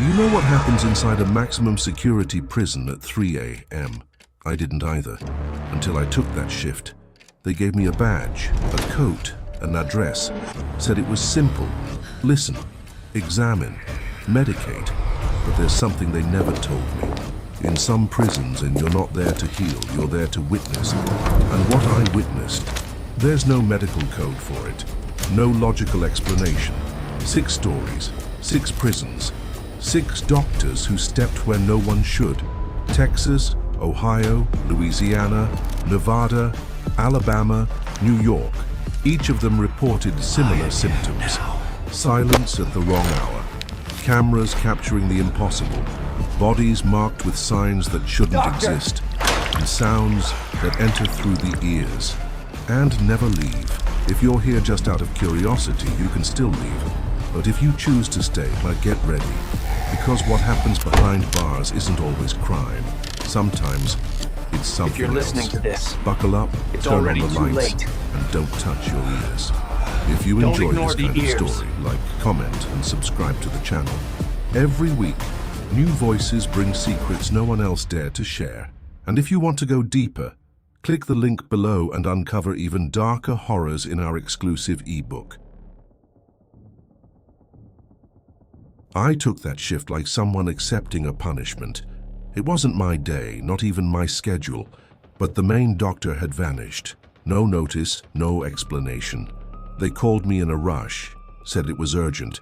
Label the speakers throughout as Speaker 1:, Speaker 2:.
Speaker 1: Do you know what happens inside a maximum security prison at 3 a.m.? I didn't either, until I took that shift. They gave me a badge, a coat, an address, said it was simple. Listen, examine, medicate, but there's something they never told me. In some prisons, and you're not there to heal, you're there to witness. And what I witnessed, there's no medical code for it, no logical explanation. 6 stories, 6 prisons, 6 doctors who stepped where no one should. Texas, Ohio, Louisiana, Nevada, Alabama, New York. Each of them reported similar symptoms. Silence at the wrong hour. Cameras capturing the impossible. Bodies marked with signs that shouldn't exist. And sounds that enter through the ears. And never leave. If you're here just out of curiosity, you can still leave. But if you choose to stay, get ready. Because what happens behind bars isn't always crime. Sometimes it's something
Speaker 2: If you're listening
Speaker 1: else.
Speaker 2: to this,
Speaker 1: Buckle up,
Speaker 2: it's
Speaker 1: turn on
Speaker 2: already
Speaker 1: the
Speaker 2: too
Speaker 1: lights,
Speaker 2: late.
Speaker 1: and don't touch your ears. If you
Speaker 2: Don't
Speaker 1: enjoy
Speaker 2: ignore
Speaker 1: this
Speaker 2: the
Speaker 1: kind of
Speaker 2: ears.
Speaker 1: story, comment, and subscribe to the channel. Every week, new voices bring secrets no one else dared to share. And if you want to go deeper, click the link below and uncover even darker horrors in our exclusive ebook. I took that shift like someone accepting a punishment. It wasn't my day, not even my schedule, but the main doctor had vanished. No notice, no explanation. They called me in a rush, said it was urgent,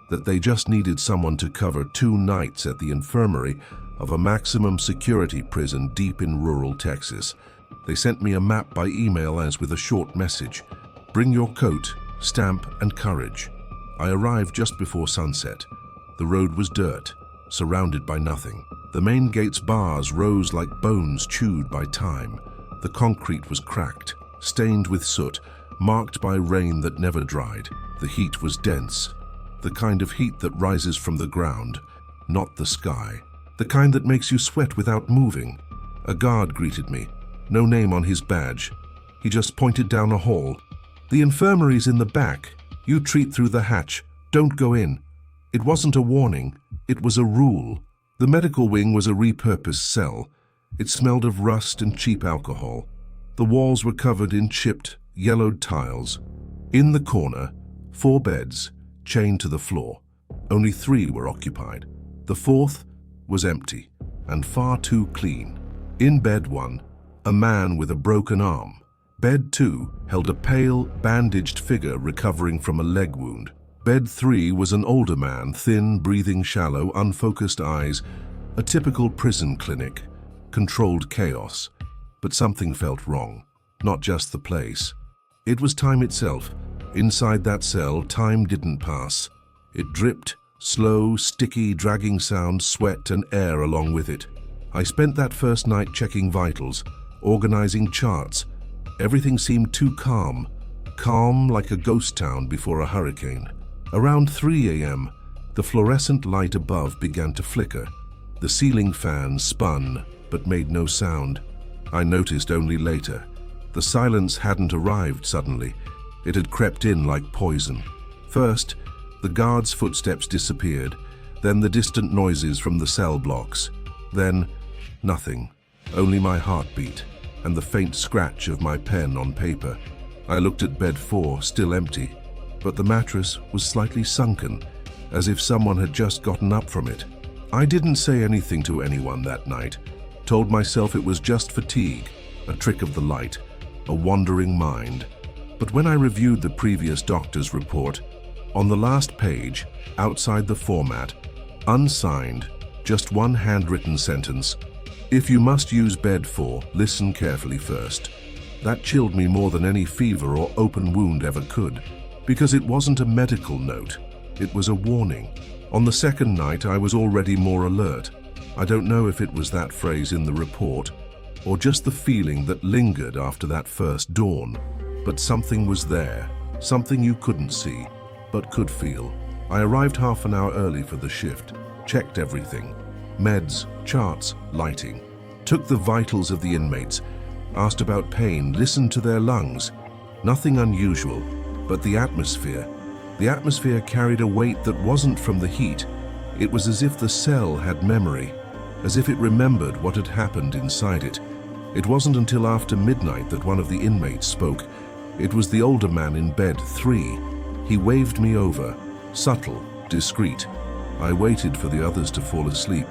Speaker 1: that they just needed someone to cover 2 nights at the infirmary of a maximum security prison deep in rural Texas. They sent me a map by email as with a short message. Bring your coat, stamp, and courage. I arrived just before sunset. The road was dirt, surrounded by nothing. The main gate's bars rose like bones chewed by time. The concrete was cracked, stained with soot, marked by rain that never dried. The heat was dense, the kind of heat that rises from the ground, not the sky. The kind that makes you sweat without moving. A guard greeted me, no name on his badge. He just pointed down a hall. The infirmary's in the back. You treat through the hatch. Don't go in. It wasn't a warning, it was a rule. The medical wing was a repurposed cell. It smelled of rust and cheap alcohol. The walls were covered in chipped, yellowed tiles. In the corner, 4 beds, chained to the floor. Only 3 were occupied. The 4th was empty, and far too clean. In bed 1, a man with a broken arm. Bed 2 held a pale, bandaged figure recovering from a leg wound. Bed 3 was an older man, thin, breathing shallow, unfocused eyes. A typical prison clinic. Controlled chaos. But something felt wrong. Not just the place. It was time itself. Inside that cell, time didn't pass. It dripped, slow, sticky, dragging sound, sweat and air along with it. I spent that first night checking vitals, organizing charts. Everything seemed too calm. Calm like a ghost town before a hurricane. Around 3 a.m., the fluorescent light above began to flicker. The ceiling fan spun, but made no sound. I noticed only later. The silence hadn't arrived suddenly. It had crept in like poison. First, the guard's footsteps disappeared, then the distant noises from the cell blocks. Then, nothing. Only my heartbeat, and the faint scratch of my pen on paper. I looked at bed 4, still empty. But the mattress was slightly sunken, as if someone had just gotten up from it. I didn't say anything to anyone that night, told myself it was just fatigue, a trick of the light, a wandering mind. But when I reviewed the previous doctor's report, on the last page, outside the format, unsigned, just one handwritten sentence, "If you must use bed 4, listen carefully first." That chilled me more than any fever or open wound ever could. Because it wasn't a medical note, it was a warning. On the second night, I was already more alert. I don't know if it was that phrase in the report, or just the feeling that lingered after that first dawn. But something was there, something you couldn't see, but could feel. I arrived half an hour early for the shift, checked everything. Meds, charts, lighting. Took the vitals of the inmates, asked about pain, listened to their lungs. Nothing unusual. But the atmosphere carried a weight that wasn't from the heat. It was as if the cell had memory, as if it remembered what had happened inside it. It wasn't until after midnight that one of the inmates spoke. It was the older man in bed 3. He waved me over, subtle, discreet. I waited for the others to fall asleep,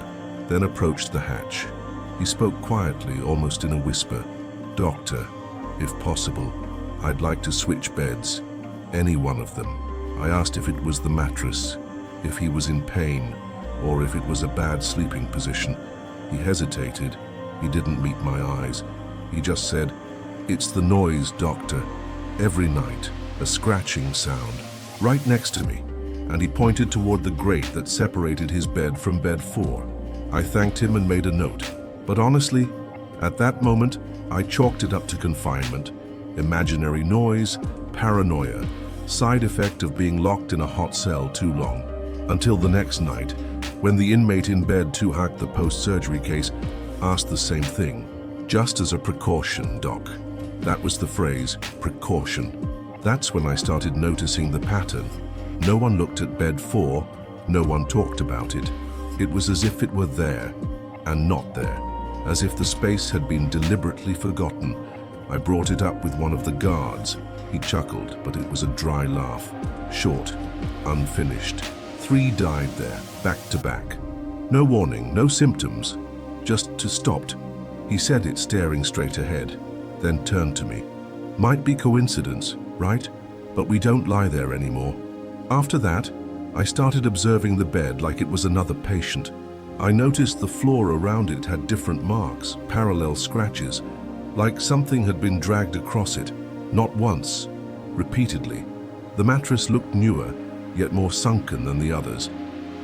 Speaker 1: then approached the hatch. He spoke quietly, almost in a whisper. "Doctor, if possible, I'd like to switch beds, any one of them." I asked if it was the mattress, if he was in pain, or if it was a bad sleeping position. He hesitated. He didn't meet my eyes. He just said, "It's the noise, doctor. Every night, a scratching sound, right next to me." And he pointed toward the grate that separated his bed from bed 4. I thanked him and made a note. But honestly, at that moment, I chalked it up to confinement. Imaginary noise, paranoia, side effect of being locked in a hot cell too long. Until the next night, when the inmate in bed 2 hacked the post-surgery case, asked the same thing. "Just as a precaution, doc." That was the phrase, precaution. That's when I started noticing the pattern. No one looked at bed 4, no one talked about it. It was as if it were there, and not there. As if the space had been deliberately forgotten. I brought it up with one of the guards. He chuckled, but it was a dry laugh. Short, unfinished. 3 died there, back to back. No warning, no symptoms. Just stopped. He said it staring straight ahead, then turned to me. "Might be coincidence, right? But we don't lie there anymore." After that, I started observing the bed like it was another patient. I noticed the floor around it had different marks, parallel scratches, like something had been dragged across it, not once, repeatedly. The mattress looked newer, yet more sunken than the others.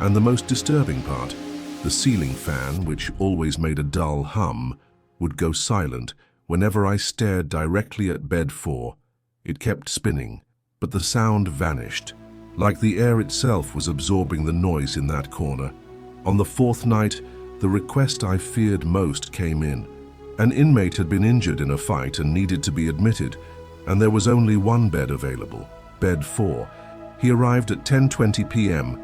Speaker 1: And the most disturbing part, the ceiling fan, which always made a dull hum, would go silent whenever I stared directly at bed 4. It kept spinning, but the sound vanished, like the air itself was absorbing the noise in that corner. On the 4th night, the request I feared most came in. An inmate had been injured in a fight and needed to be admitted, and there was only one bed available, bed 4. He arrived at 10:20 p.m.,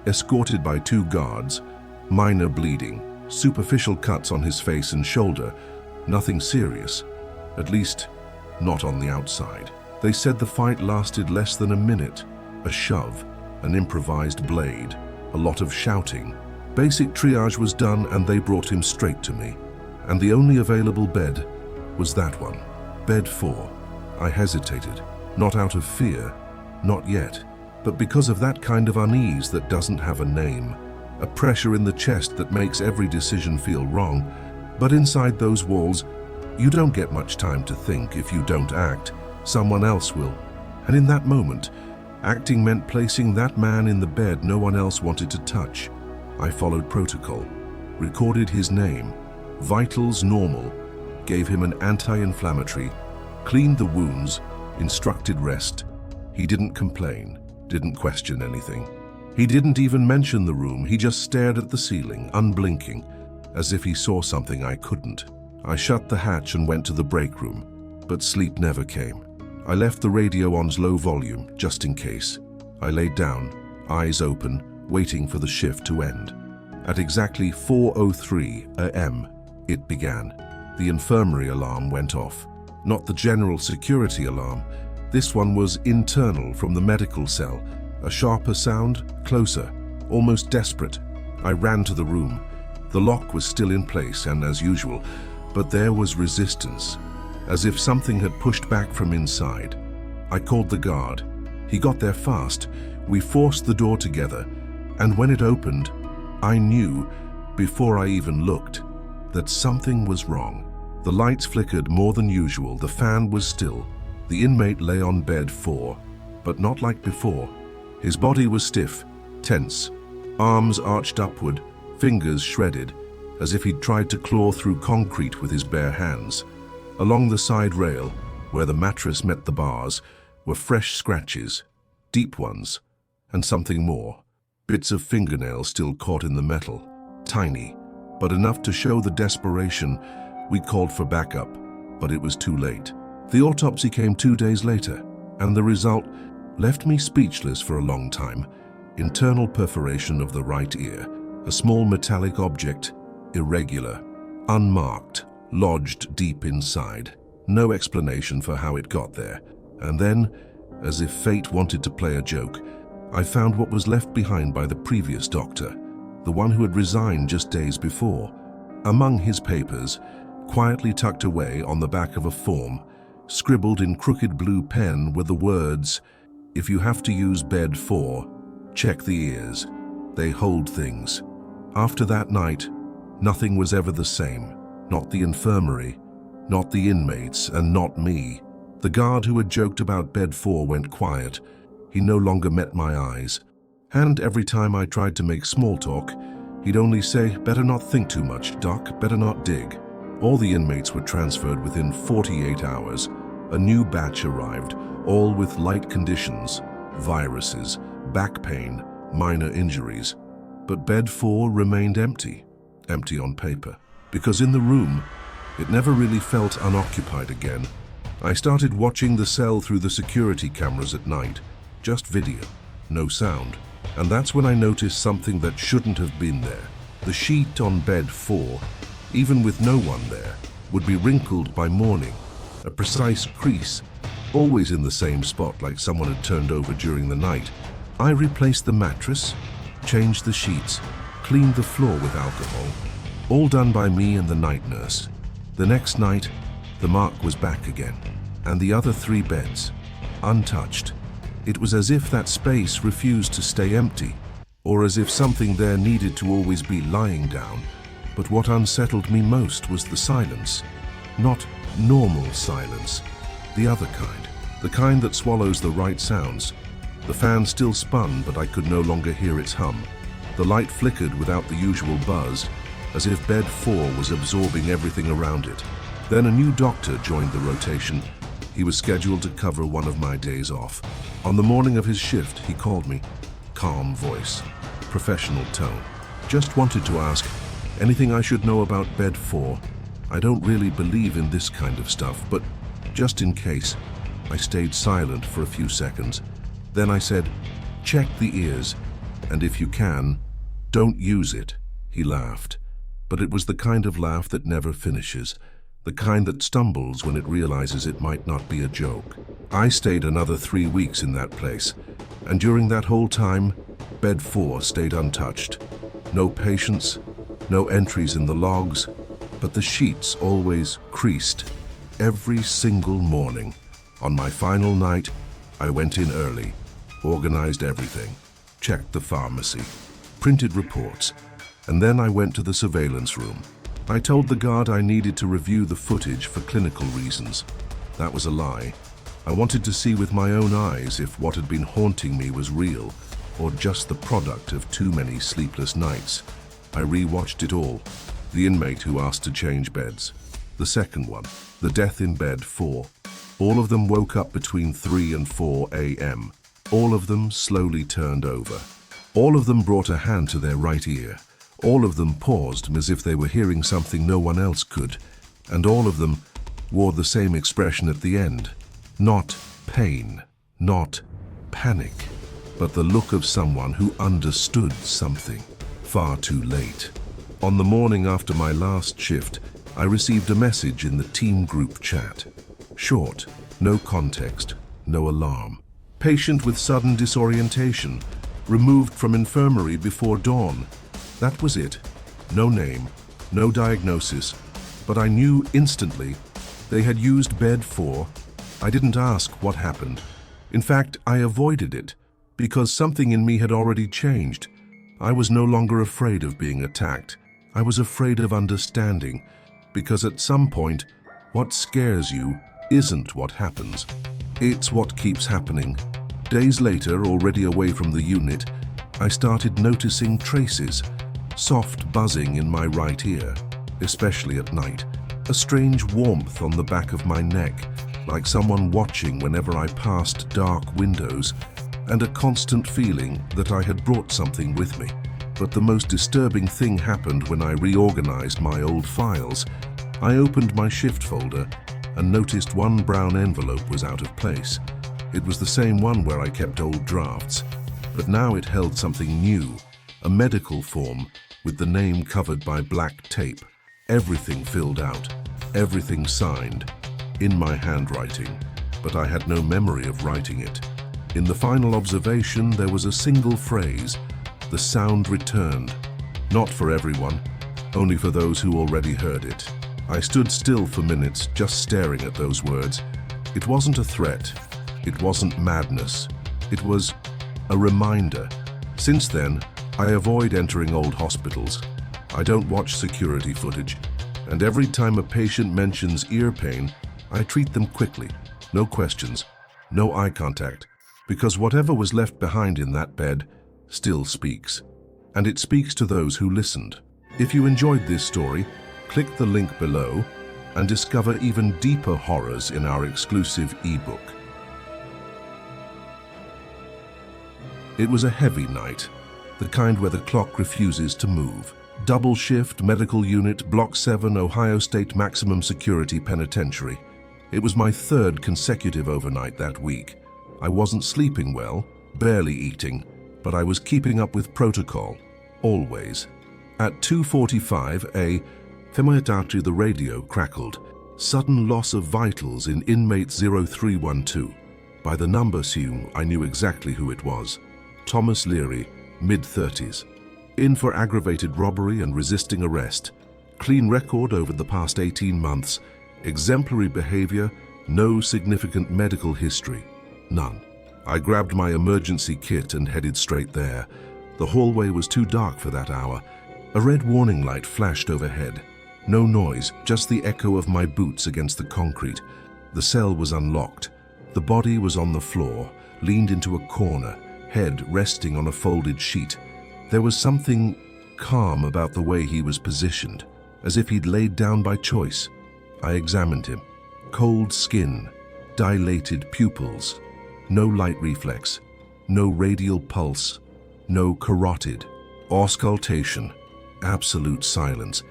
Speaker 1: escorted by 2 guards, minor bleeding, superficial cuts on his face and shoulder, nothing serious, at least not on the outside. They said the fight lasted less than a minute, a shove, an improvised blade, a lot of shouting. Basic triage was done and they brought him straight to me. And the only available bed was that one, bed 4. I hesitated, not out of fear, not yet, but because of that kind of unease that doesn't have a name, a pressure in the chest that makes every decision feel wrong. But inside those walls, you don't get much time to think. If you don't act, someone else will. And in that moment, acting meant placing that man in the bed no one else wanted to touch. I followed protocol, recorded his name, vitals normal, gave him an anti-inflammatory, cleaned the wounds, instructed rest. He didn't complain, didn't question anything. He didn't even mention the room. He just stared at the ceiling, unblinking, as if he saw something I couldn't. I shut the hatch and went to the break room, but sleep never came. I left the radio on low volume, just in case. I laid down, eyes open, waiting for the shift to end. At exactly 4:03 a.m., it began. The infirmary alarm went off. Not the general security alarm. This one was internal from the medical cell. A sharper sound, closer, almost desperate. I ran to the room. The lock was still in place and as usual, but there was resistance, as if something had pushed back from inside. I called the guard. He got there fast. We forced the door together, and when it opened, I knew, before I even looked, that something was wrong. The lights flickered more than usual. The fan was still. The inmate lay on bed 4, but not like before. His body was stiff, tense, arms arched upward, fingers shredded, as if he'd tried to claw through concrete with his bare hands. Along the side rail, where the mattress met the bars, were fresh scratches, deep ones, and something more. Bits of fingernails still caught in the metal, tiny, but enough to show the desperation. We called for backup, but it was too late. The autopsy came 2 days later, and the result left me speechless for a long time. internal perforation of the right ear, a small metallic object, irregular, unmarked, lodged deep inside. No explanation for how it got there. And then, as if fate wanted to play a joke, I found what was left behind by the previous doctor, the one who had resigned just days before. Among his papers, quietly tucked away on the back of a form, scribbled in crooked blue pen were the words, "If you have to use bed 4, check the ears. They hold things." After that night, nothing was ever the same. Not the infirmary, not the inmates, and not me. The guard who had joked about bed 4 went quiet. He no longer met my eyes. And every time I tried to make small talk, he'd only say, "Better not think too much, Doc, better not dig." All the inmates were transferred within 48 hours. A new batch arrived, all with light conditions, viruses, back pain, minor injuries. But bed 4 remained empty on paper. Because in the room, it never really felt unoccupied again. I started watching the cell through the security cameras at night. Just video, no sound. And that's when I noticed something that shouldn't have been there. The sheet on bed 4, even with no one there, would be wrinkled by morning. A precise crease, always in the same spot like someone had turned over during the night. I replaced the mattress, changed the sheets, cleaned the floor with alcohol. All done by me and the night nurse. The next night, the mark was back again, and the other 3 beds, untouched. It was as if that space refused to stay empty, or as if something there needed to always be lying down. But what unsettled me most was the silence. Not normal silence, the other kind. The kind that swallows the right sounds. The fan still spun, but I could no longer hear its hum. The light flickered without the usual buzz, as if bed 4 was absorbing everything around it. Then a new doctor joined the rotation. He was scheduled to cover one of my days off. On the morning of his shift, he called me. Calm voice, professional tone. Just wanted to ask, anything I should know about bed 4? I don't really believe in this kind of stuff, but just in case. I stayed silent for a few seconds. Then I said, check the ears, and if you can, don't use it. He laughed. But it was the kind of laugh that never finishes, the kind that stumbles when it realizes it might not be a joke. I stayed another 3 weeks in that place, and during that whole time, bed 4 stayed untouched. No patients, no entries in the logs, but the sheets always creased. Every single morning. On my final night, I went in early, organized everything, checked the pharmacy, printed reports, and then I went to the surveillance room. I told the guard I needed to review the footage for clinical reasons. That was a lie. I wanted to see with my own eyes if what had been haunting me was real, or just the product of too many sleepless nights. I re-watched it all. The inmate who asked to change beds. The second one, the death in bed 4. All of them woke up between 3 and 4 a.m. All of them slowly turned over. All of them brought a hand to their right ear. All of them paused as if they were hearing something no one else could. And all of them wore the same expression at the end. Not pain, not panic, but the look of someone who understood something. Far too late. On the morning after my last shift, I received a message in the team group chat. Short, no context, no alarm. Patient with sudden disorientation, removed from infirmary before dawn. That was it. No name, no diagnosis, but I knew instantly they had used bed 4. I didn't ask what happened. In fact, I avoided it because something in me had already changed. I was no longer afraid of being attacked. I was afraid of understanding, because at some point, what scares you isn't what happens. It's what keeps happening. Days later, already away from the unit, I started noticing traces, soft buzzing in my right ear, especially at night, a strange warmth on the back of my neck, like someone watching whenever I passed dark windows, and a constant feeling that I had brought something with me. But the most disturbing thing happened when I reorganized my old files. I opened my shift folder and noticed one brown envelope was out of place. It was the same one where I kept old drafts. But now it held something new, a medical form with the name covered by black tape. Everything filled out, everything signed, in my handwriting, but I had no memory of writing it. In the final observation, there was a single phrase: the sound returned. Not for everyone, only for those who already heard it. I stood still for minutes, just staring at those words. It wasn't a threat. It wasn't madness. It was a reminder. Since then, I avoid entering old hospitals. I don't watch security footage. And every time a patient mentions ear pain, I treat them quickly. No questions, no eye contact. Because whatever was left behind in that bed still speaks. And it speaks to those who listened. If you enjoyed this story, click the link below and discover even deeper horrors in our exclusive ebook. It was a heavy night, the kind where the clock refuses to move. Double shift, medical unit, Block 7, Ohio State Maximum Security Penitentiary. It was my third consecutive overnight that week. I wasn't sleeping well, barely eating, but I was keeping up with protocol, always. At 2:45 the radio crackled. Sudden loss of vitals in inmate 0312. By the number seam, I knew exactly who it was. Thomas Leary, mid-30s. In for aggravated robbery and resisting arrest. Clean record over the past 18 months. Exemplary behavior, no significant medical history. None. I grabbed my emergency kit and headed straight there. The hallway was too dark for that hour. A red warning light flashed overhead. No noise, just the echo of my boots against the concrete. The cell was unlocked. The body was on the floor, leaned into a corner, head resting on a folded sheet. There was something calm about the way he was positioned, as if he'd laid down by choice. I examined him. Cold skin, dilated pupils, no light reflex, no radial pulse, no carotid, auscultation, absolute silence.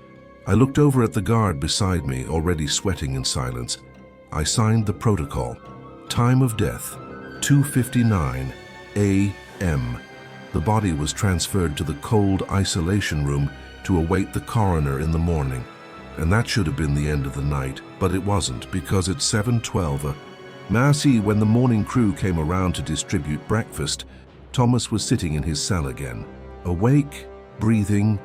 Speaker 1: I looked over at the guard beside me, already sweating in silence. I signed the protocol. Time of death, 2:59 a.m. The body was transferred to the cold isolation room to await the coroner in the morning. And that should have been the end of the night, but it wasn't, because at 7:12 when the morning crew came around to distribute breakfast, Thomas was sitting in his cell again, awake, breathing,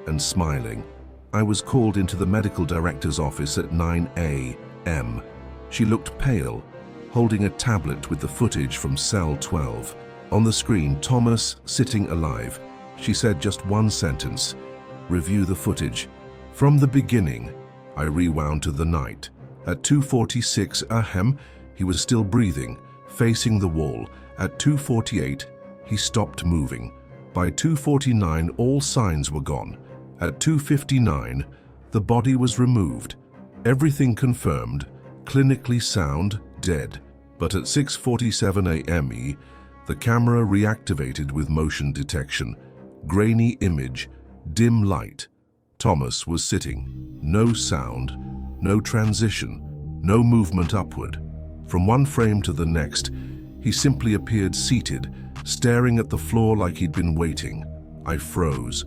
Speaker 1: and smiling. I was called into the medical director's office at 9 a.m. She looked pale, holding a tablet with the footage from cell 12. On the screen, Thomas sitting alive. She said just one sentence: "Review the footage." From the beginning, I rewound to the night. At 2:46 a.m., he was still breathing, facing the wall. At 2:48, he stopped moving. By 2:49, all signs were gone. At 2:59, the body was removed. Everything confirmed, clinically sound, dead. But at 6:47 a.m., the camera reactivated with motion detection. Grainy image, dim light. Thomas was sitting. No sound, no transition, no movement upward. From one frame to the next, he simply appeared seated, staring at the floor like he'd been waiting. I froze.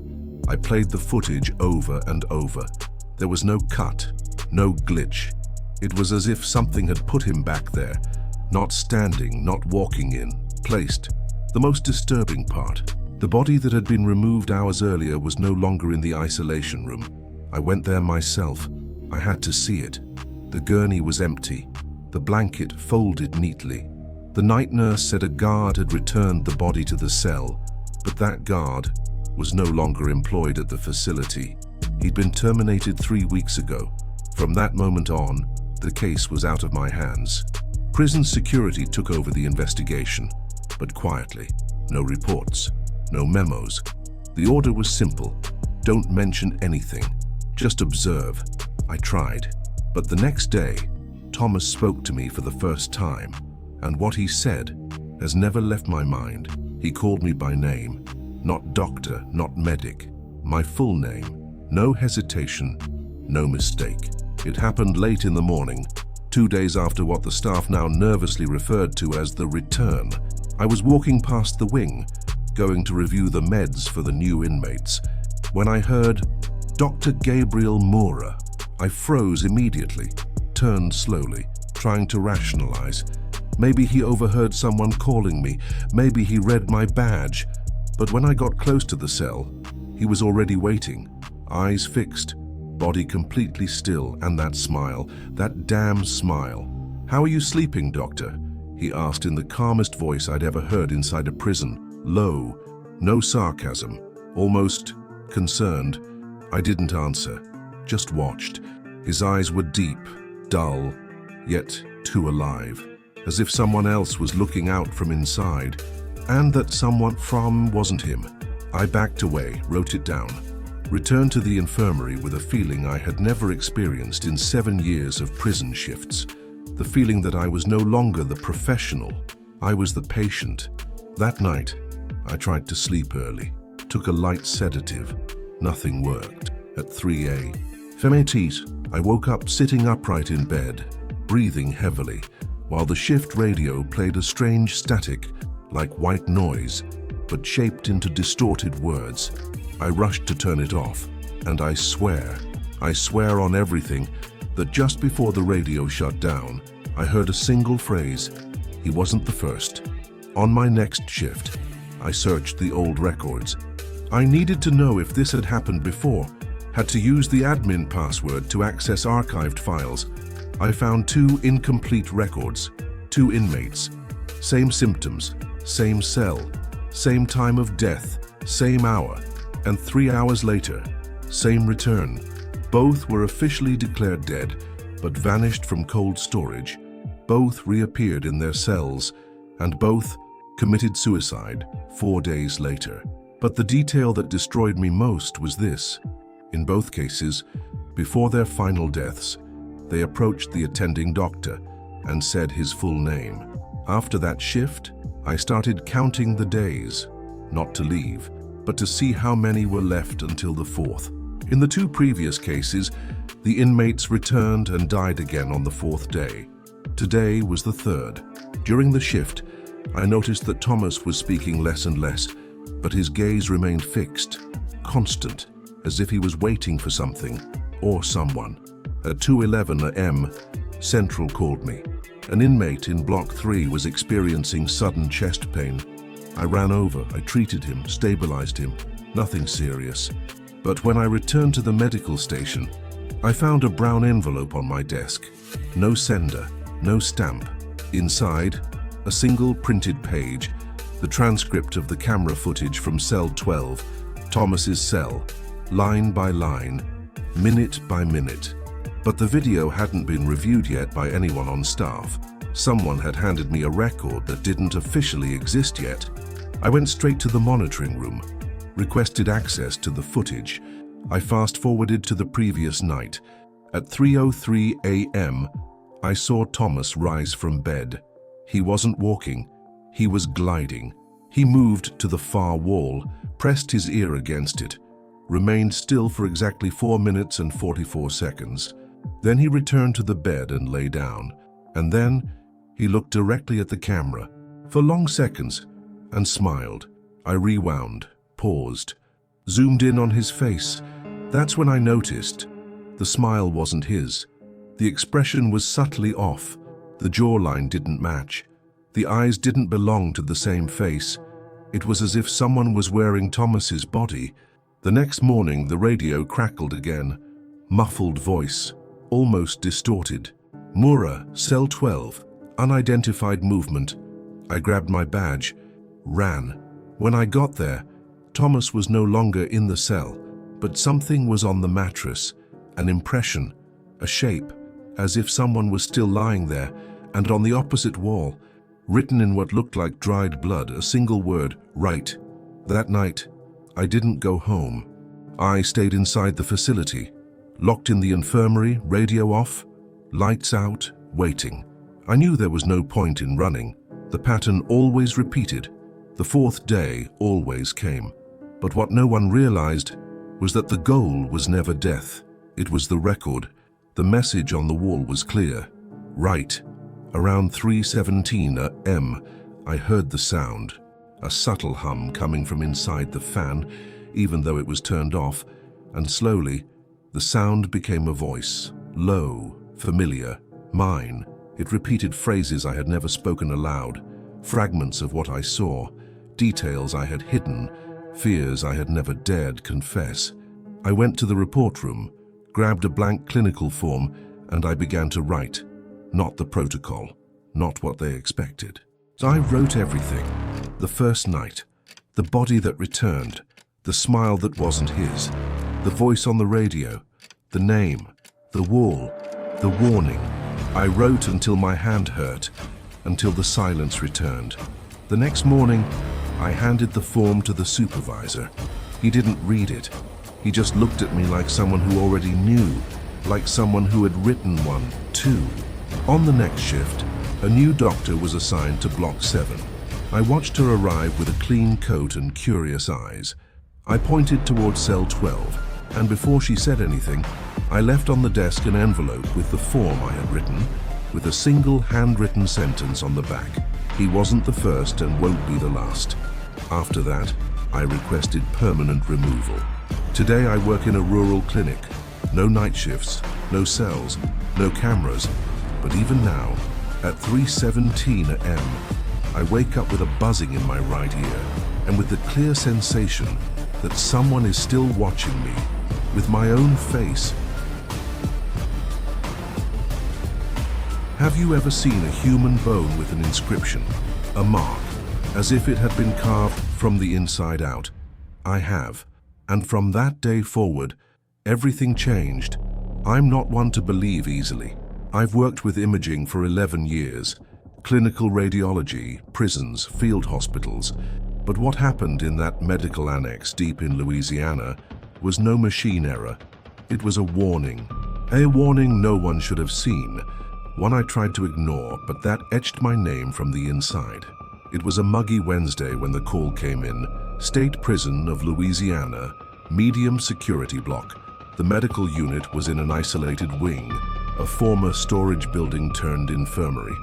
Speaker 1: I played the footage over and over. There was no cut, no glitch. It was as if something had put him back there, not standing, not walking in, placed. The most disturbing part: the body that had been removed hours earlier was no longer in the isolation room. I went there myself. I had to see it. The gurney was empty, the blanket folded neatly. The night nurse said a guard had returned the body to the cell, but that guard was no longer employed at the facility. He'd been terminated 3 weeks ago. From that moment on, the case was out of my hands. Prison security took over the investigation, but quietly. No reports, no memos. The order was simple: don't mention anything, just observe. I tried, but the next day, Thomas spoke to me for the first time, and what he said has never left my mind. He called me by name, not doctor, not medic, my full name. No hesitation, no mistake. It happened late in the morning, 2 days after what the staff now nervously referred to as the return. I was walking past the wing, going to review the meds for the new inmates. When I heard Dr. Gabriel Mura, I froze immediately, turned slowly, trying to rationalize. Maybe he overheard someone calling me, maybe he read my badge. But when I got close to the cell, he was already waiting, eyes fixed, body completely still, and that smile, that damn smile. "How are you sleeping, doctor?" he asked in the calmest voice I'd ever heard inside a prison. Low, no sarcasm, almost concerned. I didn't answer, just watched. His eyes were deep, dull, yet too alive, as if someone else was looking out from inside, and that someone wasn't him. I backed away, wrote it down, returned to the infirmary with a feeling I had never experienced in 7 years of prison shifts. The feeling that I was no longer the professional, I was the patient. That night, I tried to sleep early, took a light sedative. Nothing worked. At 3 a.m, I woke up sitting upright in bed, breathing heavily, while the shift radio played a strange static, like white noise, but shaped into distorted words. I rushed to turn it off, and I swear on everything, that just before the radio shut down, I heard a single phrase. He wasn't the first. On my next shift, I searched the old records. I needed to know if this had happened before, had to use the admin password to access archived files. I found 2 incomplete records, 2 inmates, same symptoms, same cell, same time of death, same hour, and 3 hours later, same return. Both were officially declared dead, but vanished from cold storage. Both reappeared in their cells, and both committed suicide 4 days later. But the detail that destroyed me most was this. In both cases, before their final deaths, they approached the attending doctor and said his full name. After that shift, I started counting the days, not to leave, but to see how many were left until the 4th. In the 2 previous cases, the inmates returned and died again on the 4th day. Today was the 3rd. During the shift, I noticed that Thomas was speaking less and less, but his gaze remained fixed, constant, as if he was waiting for something or someone. At 2:11 a.m., Central called me. An inmate in Block 3 was experiencing sudden chest pain. I ran over, I treated him, stabilized him, nothing serious. But when I returned to the medical station, I found a brown envelope on my desk. No sender, no stamp. Inside, a single printed page, the transcript of the camera footage from cell 12, Thomas's cell, line by line, minute by minute. But the video hadn't been reviewed yet by anyone on staff. Someone had handed me a record that didn't officially exist yet. I went straight to the monitoring room, requested access to the footage. I fast-forwarded to the previous night. At 3:03 a.m., I saw Thomas rise from bed. He wasn't walking, he was gliding. He moved to the far wall, pressed his ear against it, remained still for exactly 4 minutes and 44 seconds. Then he returned to the bed and lay down. And then he looked directly at the camera for long seconds and smiled. I rewound, paused, zoomed in on his face. That's when I noticed the smile wasn't his. The expression was subtly off. The jawline didn't match. The eyes didn't belong to the same face. It was as if someone was wearing Thomas's body. The next morning, the radio crackled again. Muffled voice, almost distorted. Mura, cell 12, unidentified movement. I grabbed my badge, ran. When I got there, Thomas was no longer in the cell, but something was on the mattress, an impression, a shape, as if someone was still lying there, and on the opposite wall, written in what looked like dried blood, a single word, right. That night, I didn't go home. I stayed inside the facility, locked in the infirmary, radio off, lights out, waiting. I knew there was no point in running. The pattern always repeated. The 4th day always came. But what no one realized was that the goal was never death. It was the record. The message on the wall was clear. Right. Around 3:17 a.m., I heard the sound. a subtle hum coming from inside the fan, even though it was turned off, and slowly, the sound became a voice, low, familiar, mine. It repeated phrases I had never spoken aloud, fragments of what I saw, details I had hidden, fears I had never dared confess. I went to the report room, grabbed a blank clinical form, and I began to write. Not the protocol, not what they expected. So I wrote everything. The first night, the body that returned, the smile that wasn't his, the voice on the radio, the name, the wall, the warning. I wrote until my hand hurt, until the silence returned. The next morning, I handed the form to the supervisor. He didn't read it. He just looked at me like someone who already knew, like someone who had written one, too. On the next shift, a new doctor was assigned to Block 7. I watched her arrive with a clean coat and curious eyes. I pointed towards cell 12, and before she said anything, I left on the desk an envelope with the form I had written, with a single handwritten sentence on the back. He wasn't the first and won't be the last. After that, I requested permanent removal. Today I work in a rural clinic. No night shifts, no cells, no cameras. But even now, at 3:17 a.m., I wake up with a buzzing in my right ear and with the clear sensation that someone is still watching me, with my own face. Have you ever seen a human bone with an inscription, a mark, as if it had been carved from the inside out? I have, and from that day forward, everything changed. I'm not one to believe easily. I've worked with imaging for 11 years, clinical radiology, prisons, field hospitals, but what happened in that medical annex deep in Louisiana was no machine error. It was a warning no one should have seen, one I tried to ignore, but that etched my name from the inside. It was a muggy Wednesday when the call came in. State Prison of Louisiana, medium security block. The medical unit was in an isolated wing, a former storage building turned infirmary.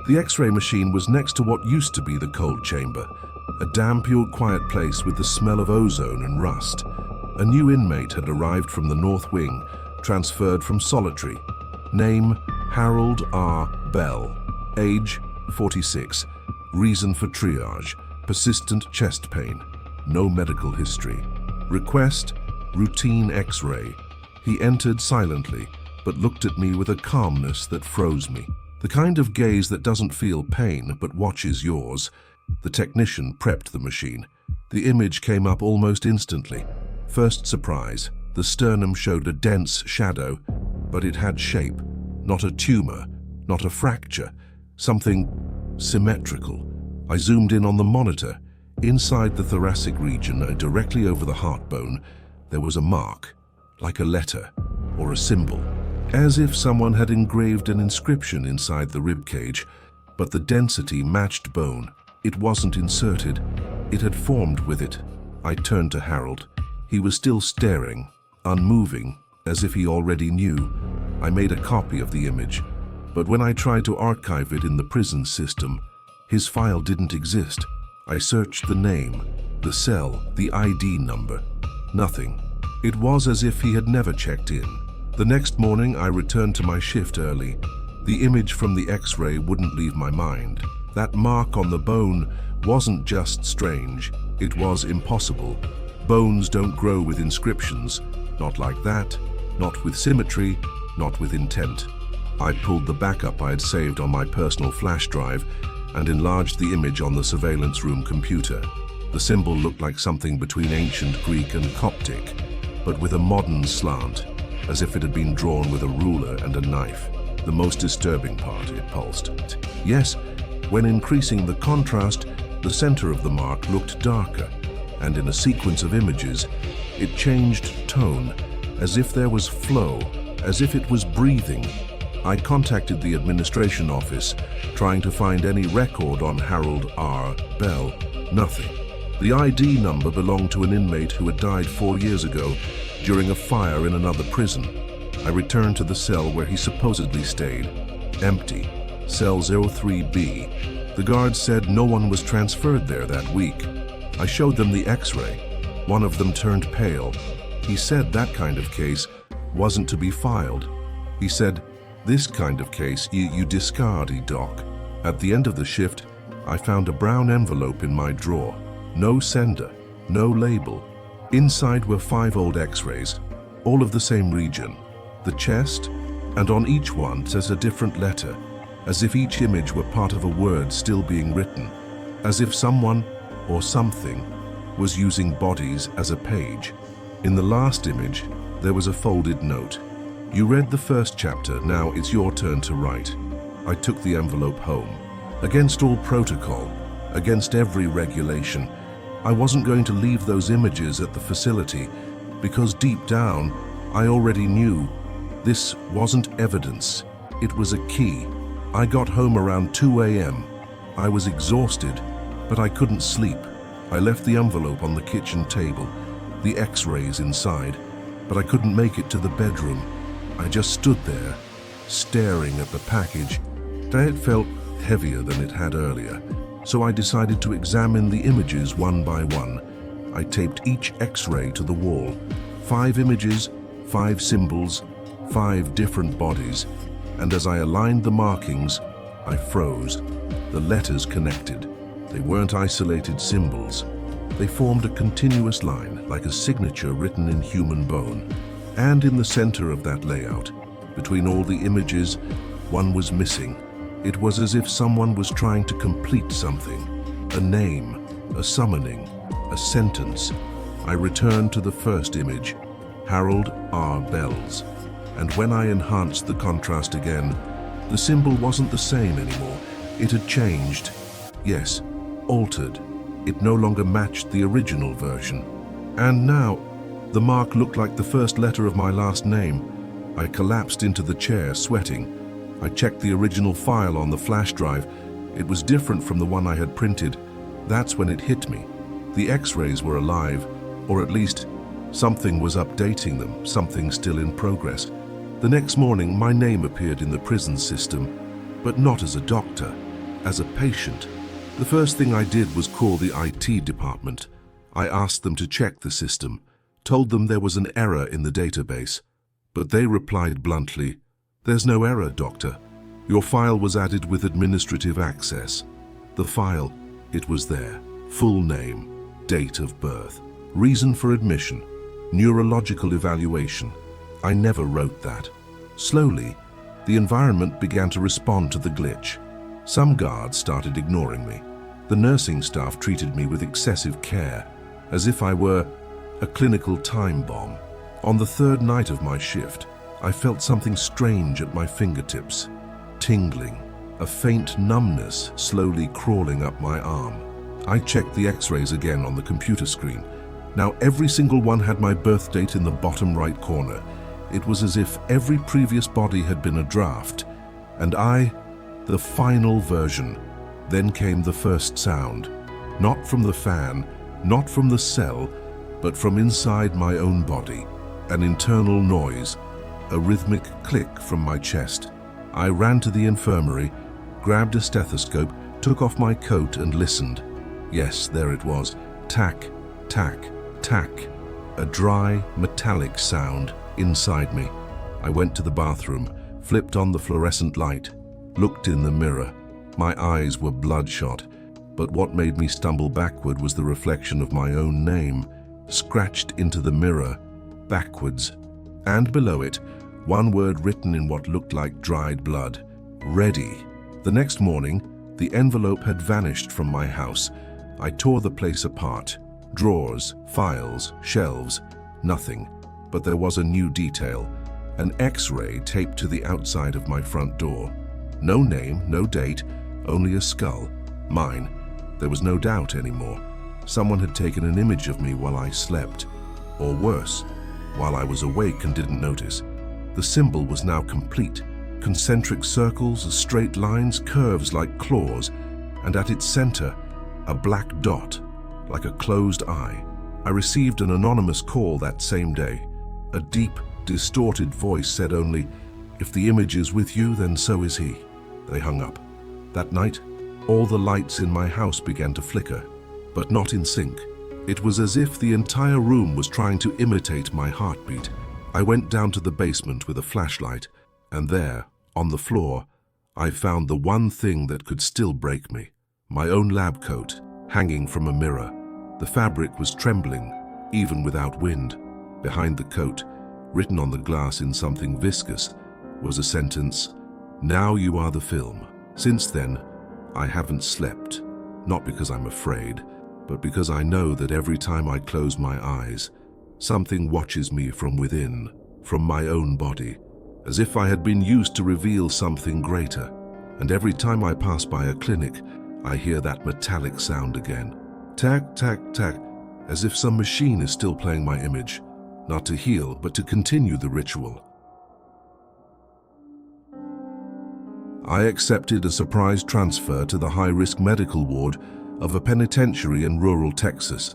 Speaker 1: The X-ray machine was next to what used to be the cold chamber, a damp, quiet place with the smell of ozone and rust. A new inmate had arrived from the north wing, transferred from solitary. Name, Harold R. Bell. Age, 46. Reason for triage, persistent chest pain. No medical history. Request, routine X-ray. He entered silently, but looked at me with a calmness that froze me. The kind of gaze that doesn't feel pain, but watches yours. The technician prepped the machine. The image came up almost instantly. First surprise, the sternum showed a dense shadow, but it had shape. Not a tumor, not a fracture, something symmetrical. I zoomed in on the monitor. Inside the thoracic region, directly over the heart bone, there was a mark, like a letter or a symbol, as if someone had engraved an inscription inside the rib cage, but the density matched bone. It wasn't inserted, it had formed with it. I turned to Harold. He was still staring, unmoving, as if he already knew. I made a copy of the image, but when I tried to archive it in the prison system, his file didn't exist. I searched the name, the cell, the ID number. Nothing. It was as if he had never checked in. The next morning, I returned to my shift early. The image from the X-ray wouldn't leave my mind. That mark on the bone wasn't just strange, it was impossible. Bones don't grow with inscriptions. Not like that, not with symmetry, not with intent. I pulled the backup I had saved on my personal flash drive and enlarged the image on the surveillance room computer. The symbol looked like something between ancient Greek and Coptic, but with a modern slant, as if it had been drawn with a ruler and a knife. The most disturbing part, it pulsed. Yes, when increasing the contrast, the center of the mark looked darker, and in a sequence of images, it changed tone, as if there was flow, as if it was breathing. I contacted the administration office, trying to find any record on Harold R. Bell. Nothing. The ID number belonged to an inmate who had died 4 years ago during a fire in another prison. I returned to the cell where he supposedly stayed. Empty. Cell 03B. The guards said no one was transferred there that week. I showed them the x-ray. One of them turned pale. He said that kind of case wasn't to be filed. He said, "This kind of case you discard, doc." At the end of the shift, I found a brown envelope in my drawer. No sender, no label. Inside were 5 old x-rays, all of the same region, the chest, and on each one says a different letter, as if each image were part of a word still being written, as if someone or something was using bodies as a page. In the last image, there was a folded note. "You read the first chapter, now it's your turn to write." I took the envelope home. Against all protocol, against every regulation, I wasn't going to leave those images at the facility because deep down, I already knew this wasn't evidence. It was a key. I got home around 2 a.m. I was exhausted, but I couldn't sleep. I left the envelope on the kitchen table, the x-rays inside, but I couldn't make it to the bedroom. I just stood there, staring at the package. It felt heavier than it had earlier, so I decided to examine the images one by one. I taped each x-ray to the wall. 5 images, 5 symbols, 5 different bodies, and as I aligned the markings, I froze. The letters connected. They weren't isolated symbols. They formed a continuous line, like a signature written in human bone. And in the center of that layout, between all the images, one was missing. It was as if someone was trying to complete something. A name, a summoning, a sentence. I returned to the first image, Harold R. Bells. And when I enhanced the contrast again, the symbol wasn't the same anymore. It had changed. Yes, altered. It no longer matched the original version. And now, the mark looked like the first letter of my last name. I collapsed into the chair, sweating. I checked the original file on the flash drive. It was different from the one I had printed. That's when it hit me. The x-rays were alive, or at least something was updating them, something still in progress. The next morning, my name appeared in the prison system, but not as a doctor, as a patient. The first thing I did was call the IT department. I asked them to check the system, told them there was an error in the database, but they replied bluntly, "There's no error, doctor. Your file was added with administrative access." The file, it was there. Full name, date of birth, reason for admission, neurological evaluation. I never wrote that. Slowly, the environment began to respond to the glitch. Some guards started ignoring me. The nursing staff treated me with excessive care, as if I were a clinical time bomb. On the 3rd night of my shift, I felt something strange at my fingertips. Tingling, a faint numbness slowly crawling up my arm. I checked the x-rays again on the computer screen. Now every single one had my birth date in the bottom right corner. It was as if every previous body had been a draft, and I, the final version. Then came the first sound. Not from the fan, not from the cell, but from inside my own body. An internal noise, a rhythmic click from my chest. I ran to the infirmary, grabbed a stethoscope, took off my coat and listened. Yes, there it was. Tack, tack, tack. A dry, metallic sound inside me. I went to the bathroom, flipped on the fluorescent light, looked in the mirror. My eyes were bloodshot, but what made me stumble backward was the reflection of my own name, scratched into the mirror, backwards. And below it, one word written in what looked like dried blood, ready. The next morning, the envelope had vanished from my house. I tore the place apart. Drawers, files, shelves, nothing. But there was a new detail, an X-ray taped to the outside of my front door. No name, no date, only a skull. Mine. There was no doubt anymore. Someone had taken an image of me while I slept. Or worse, while I was awake and didn't notice. The symbol was now complete. Concentric circles, straight lines, curves like claws, and at its center, a black dot, like a closed eye. I received an anonymous call that same day. A deep, distorted voice said only, "If the image is with you, then so is he." They hung up. That night, All the lights in my house began to flicker, but not in sync. It was as if the entire room was trying to imitate my heartbeat. I went down to the basement with a flashlight, and there, on the floor, I found the one thing that could still break me. My own lab coat, hanging from a mirror. The fabric was trembling, even without wind. Behind the coat, written on the glass in something viscous, was a sentence, "Now you are the film." Since then, I haven't slept, not because I'm afraid, but because I know that every time I close my eyes, something watches me from within, from my own body, as if I had been used to reveal something greater. And every time I pass by a clinic, I hear that metallic sound again. Tack, tack, tack, as if some machine is still playing my image, not to heal, but to continue the ritual. I accepted a surprise transfer to the high-risk medical ward of a penitentiary in rural Texas.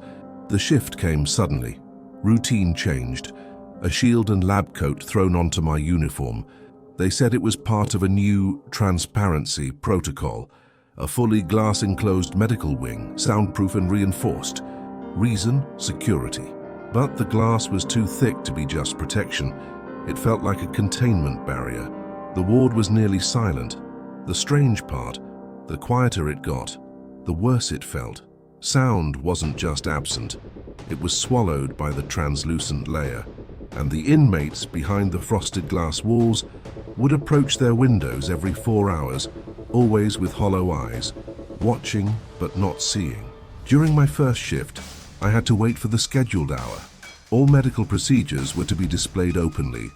Speaker 1: The shift came suddenly. Routine changed. A shield and lab coat thrown onto my uniform. They said it was part of a new transparency protocol, a fully glass-enclosed medical wing, soundproof and reinforced. Reason? Security. But the glass was too thick to be just protection. It felt like a containment barrier. The ward was nearly silent. The strange part, the quieter it got, the worse it felt. Sound wasn't just absent, it was swallowed by the translucent layer, and the inmates behind the frosted glass walls would approach their windows every 4 hours, always with hollow eyes, watching but not seeing. During my first shift, I had to wait for the scheduled hour. All medical procedures were to be displayed openly,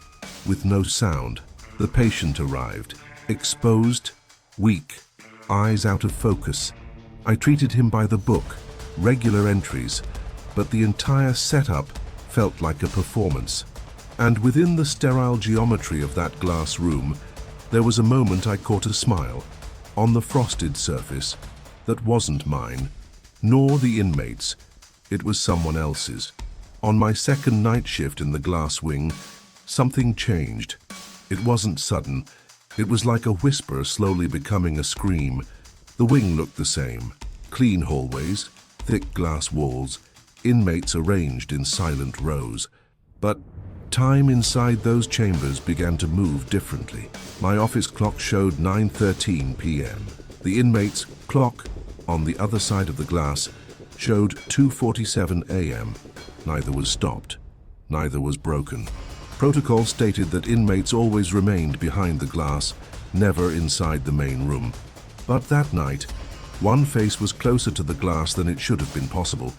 Speaker 1: with no sound. The patient arrived, exposed, weak, eyes out of focus. I treated him by the book, regular entries, but the entire setup felt like a performance. And within the sterile geometry of that glass room, there was a moment I caught a smile on the frosted surface that wasn't mine, nor the inmates. It was someone else's. On my second night shift in the glass wing, something changed. It wasn't sudden. It was like a whisper slowly becoming a scream. The wing looked the same. Clean hallways, thick glass walls, inmates arranged in silent rows. But time inside those chambers began to move differently. My office clock showed 9:13 p.m. The inmate's clock, on the other side of the glass, showed 2:47 a.m. Neither was stopped. Neither was broken. Protocol stated that inmates always remained behind the glass, never inside the main room. But that night, one face was closer to the glass than it should have been possible.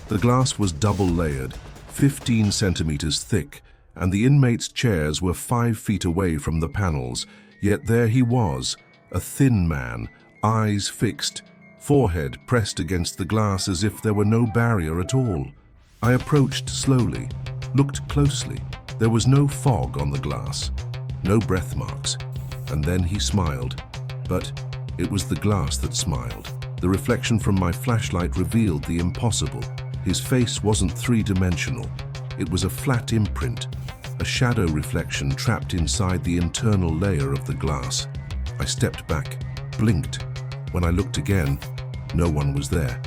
Speaker 1: The glass was double-layered, 15 centimeters thick, and the inmates' chairs were 5 feet away from the panels. Yet there he was, a thin man, eyes fixed, forehead pressed against the glass as if there were no barrier at all. I approached slowly, looked closely. There was no fog on the glass, no breath marks. And then he smiled. But it was the glass that smiled. The reflection from my flashlight revealed the impossible. His face wasn't three-dimensional. It was a flat imprint, a shadow reflection trapped inside the internal layer of the glass. I stepped back, blinked. When I looked again, no one was there.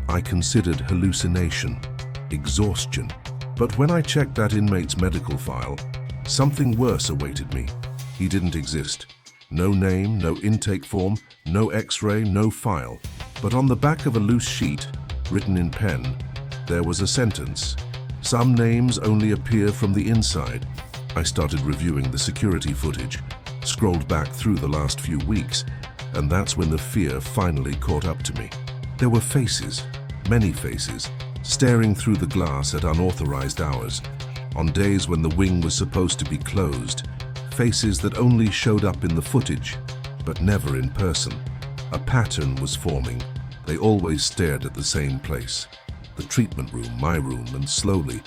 Speaker 1: I considered hallucination, exhaustion. But when I checked that inmate's medical file, something worse awaited me. He didn't exist. No name, no intake form, no x-ray, no file. But on the back of a loose sheet, written in pen, there was a sentence. Some names only appear from the inside. I started reviewing the security footage, scrolled back through the last few weeks, and that's when the fear finally caught up to me. There were faces, many faces, staring through the glass at unauthorized hours, on days when the wing was supposed to be closed. Faces that only showed up in the footage, but never in person. A pattern was forming. They always stared at the same place. The treatment room, my room, and slowly,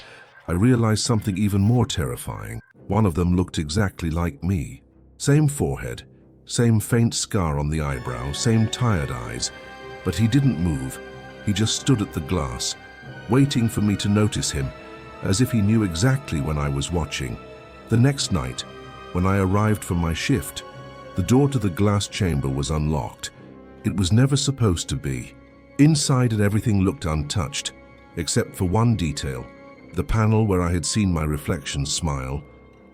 Speaker 1: I realized something even more terrifying. One of them looked exactly like me. Same forehead, same faint scar on the eyebrow, same tired eyes. But he didn't move. He just stood at the glass, waiting for me to notice him, as if he knew exactly when I was watching. The next night, when I arrived for my shift, the door to the glass chamber was unlocked. It was never supposed to be. Inside it, everything looked untouched, except for one detail. The panel where I had seen my reflection smile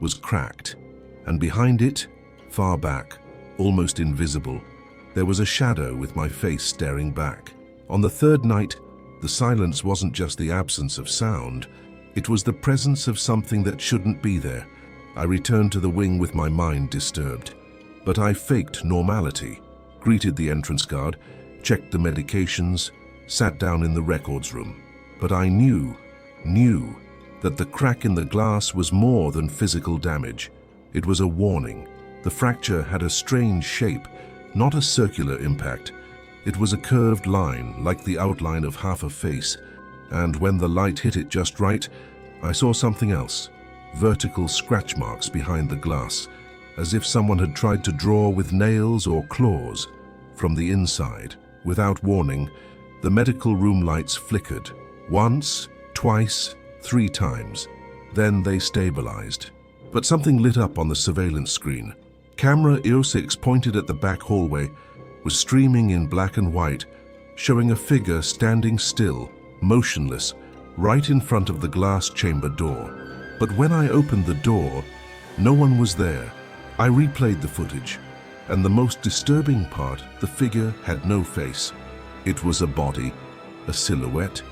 Speaker 1: was cracked, and behind it, far back, almost invisible, there was a shadow with my face staring back. On the third night, the silence wasn't just the absence of sound, it was the presence of something that shouldn't be there. I returned to the wing with my mind disturbed, but I faked normality, greeted the entrance guard, checked the medications, sat down in the records room. But I knew that the crack in the glass was more than physical damage. It was a warning. The fracture had a strange shape, not a circular impact. It was a curved line, like the outline of half a face. And when the light hit it just right, I saw something else. Vertical scratch marks behind the glass, as if someone had tried to draw with nails or claws. From the inside, without warning, the medical room lights flickered. Once, twice, 3 times. Then they stabilized. But something lit up on the surveillance screen. Camera EO6 pointed at the back hallway was streaming in black and white, showing a figure standing still, motionless, right in front of the glass chamber door. But when I opened the door, no one was there. I replayed the footage, and the most disturbing part, the figure had no face. It was a body, a silhouette,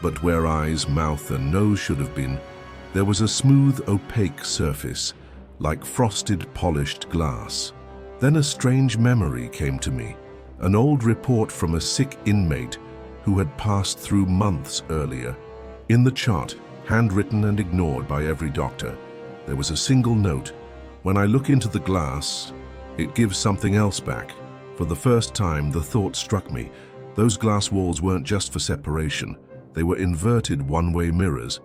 Speaker 1: but where eyes, mouth, and nose should have been, there was a smooth, opaque surface, like frosted, polished glass. Then a strange memory came to me, an old report from a sick inmate who had passed through months earlier. In the chart, handwritten and ignored by every doctor, there was a single note. When I look into the glass, it gives something else back. For the first time, the thought struck me. Those glass walls weren't just for separation. They were inverted one-way mirrors,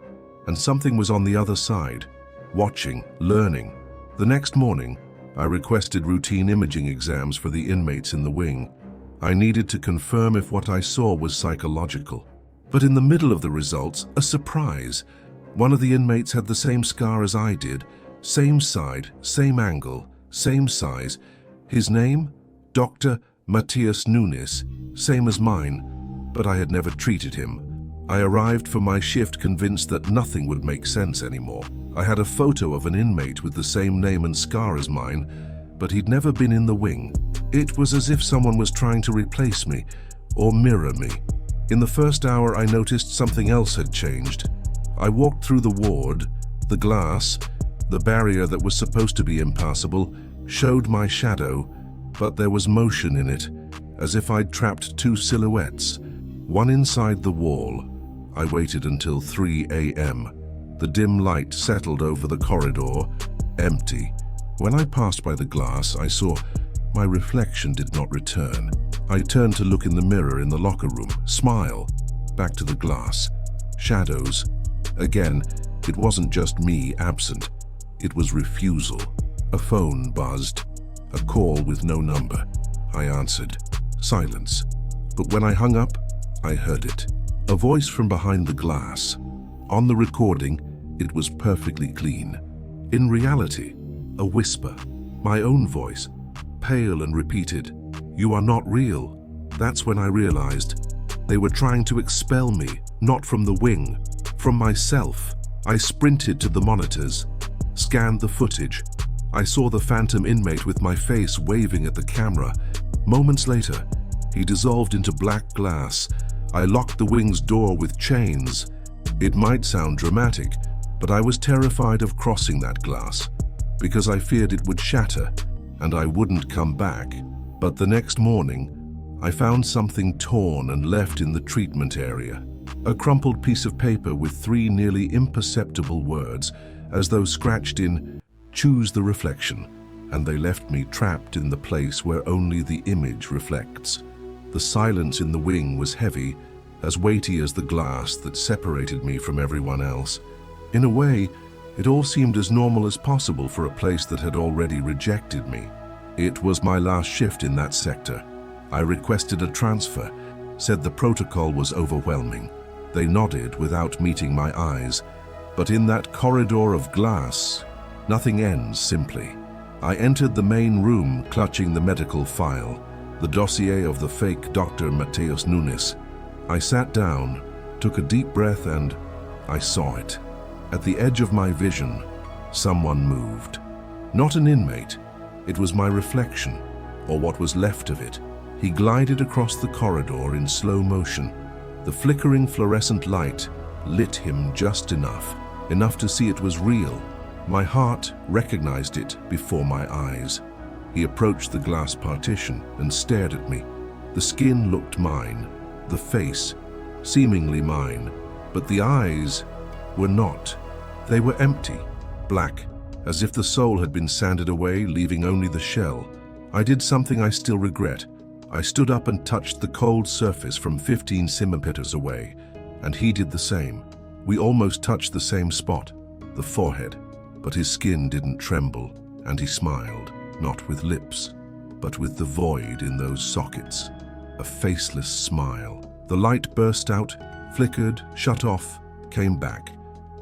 Speaker 1: and something was on the other side, watching, learning. The next morning, I requested routine imaging exams for the inmates in the wing. I needed to confirm if what I saw was psychological. But in the middle of the results, a surprise. One of the inmates had the same scar as I did, same side, same angle, same size. His name? Dr. Matthias Nunes, same as mine, but I had never treated him. I arrived for my shift convinced that nothing would make sense anymore. I had a photo of an inmate with the same name and scar as mine, but he'd never been in the wing. It was as if someone was trying to replace me or mirror me. In the first hour, I noticed something else had changed. I walked through the ward. The glass, the barrier that was supposed to be impassable, showed my shadow, but there was motion in it, as if I'd trapped 2 silhouettes, one inside the wall. I waited until 3 a.m. The dim light settled over the corridor, empty. When I passed by the glass, I saw my reflection did not return. I turned to look in the mirror in the locker room, smile, back to the glass. Shadows. Again, it wasn't just me absent. It was refusal. A phone buzzed. A call with no number. I answered. Silence. But when I hung up, I heard it. A voice from behind the glass. On the recording, it was perfectly clean. In reality, a whisper. My own voice, pale and repeated, "You are not real." That's when I realized they were trying to expel me, not from the wing, from myself. I sprinted to the monitors, scanned the footage. I saw the phantom inmate with my face waving at the camera. Moments later, he dissolved into black glass. I locked the wing's door with chains. It might sound dramatic, but I was terrified of crossing that glass, because I feared it would shatter and I wouldn't come back. But the next morning, I found something torn and left in the treatment area. A crumpled piece of paper with 3 nearly imperceptible words, as though scratched in, "Choose the reflection," and they left me trapped in the place where only the image reflects. The silence in the wing was heavy, as weighty as the glass that separated me from everyone else. In a way, it all seemed as normal as possible for a place that had already rejected me. It was my last shift in that sector. I requested a transfer, said the protocol was overwhelming. They nodded without meeting my eyes. But in that corridor of glass, nothing ends simply. I entered the main room, clutching the medical file. the dossier of the fake Dr. Mateus Nunes. I sat down, took a deep breath, and I saw it. At the edge of my vision, someone moved. Not an inmate. It was my reflection, or what was left of it. He glided across the corridor in slow motion. The flickering fluorescent light lit him just enough to see it was real. My heart recognized it before my eyes. He approached the glass partition and stared at me. The skin looked mine, the face seemingly mine, but the eyes were not. They were empty, black, as if the soul had been sanded away, leaving only the shell. I did something I still regret. I stood up and touched the cold surface from 15 centimeters away, and he did the same. We almost touched the same spot, the forehead, but his skin didn't tremble, and he smiled, not with lips, but with the void in those sockets. A faceless smile. The light burst out, flickered, shut off, came back.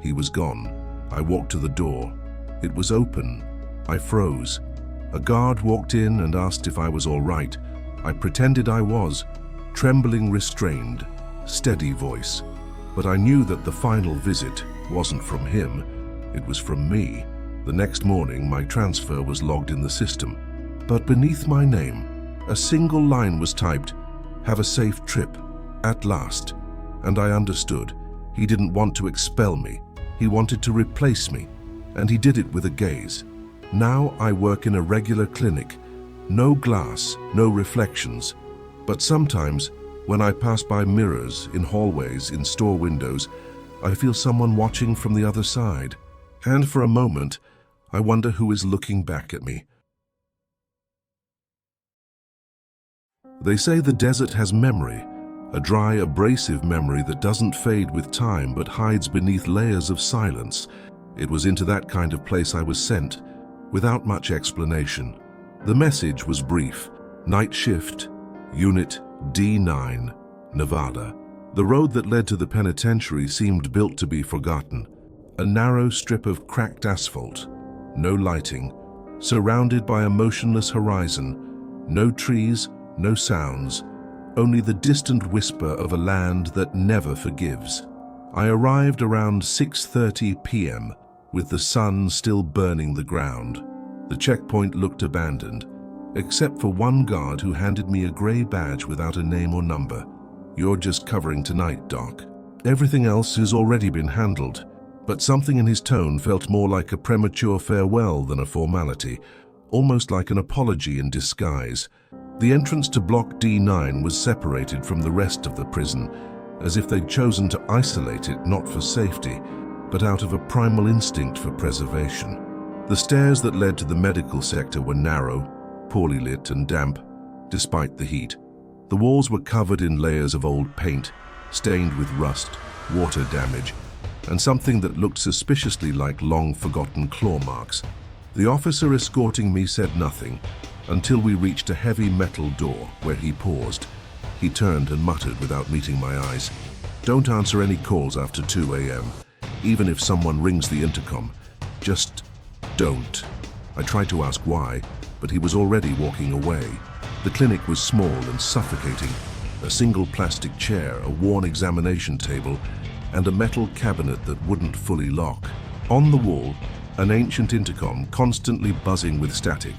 Speaker 1: He was gone. I walked to the door. It was open. I froze. A guard walked in and asked if I was all right. I pretended I was, trembling, restrained, steady voice. But I knew that the final visit wasn't from him. It was from me. The next morning, my transfer was logged in the system. But beneath my name, a single line was typed, "Have a safe trip." At last. And I understood. He didn't want to expel me. He wanted to replace me. And he did it with a gaze. Now I work in a regular clinic. No glass, no reflections. But sometimes, when I pass by mirrors, in hallways, in store windows, I feel someone watching from the other side. And for a moment, I wonder who is looking back at me. They say the desert has memory, a dry, abrasive memory that doesn't fade with time but hides beneath layers of silence. It was into that kind of place I was sent, without much explanation. The message was brief. Night shift, Unit D9, Nevada. The road that led to the penitentiary seemed built to be forgotten. A narrow strip of cracked asphalt, no lighting, surrounded by a motionless horizon, no trees, no sounds, only the distant whisper of a land that never forgives. I arrived around 6:30 p.m., with the sun still burning the ground. The checkpoint looked abandoned, except for one guard who handed me a gray badge without a name or number. "You're just covering tonight, Doc. Everything else has already been handled." But something in his tone felt more like a premature farewell than a formality, almost like an apology in disguise. The entrance to Block D9 was separated from the rest of the prison, as if they'd chosen to isolate it not for safety, but out of a primal instinct for preservation. The stairs that led to the medical sector were narrow, poorly lit and damp, despite the heat. The walls were covered in layers of old paint, stained with rust, water damage, and something that looked suspiciously like long-forgotten claw marks. The officer escorting me said nothing until we reached a heavy metal door where he paused. He turned and muttered without meeting my eyes, "Don't answer any calls after 2 a.m., even if someone rings the intercom. Just don't." I tried to ask why, but he was already walking away. The clinic was small and suffocating. A single plastic chair, a worn examination table, and a metal cabinet that wouldn't fully lock. On the wall, an ancient intercom constantly buzzing with static.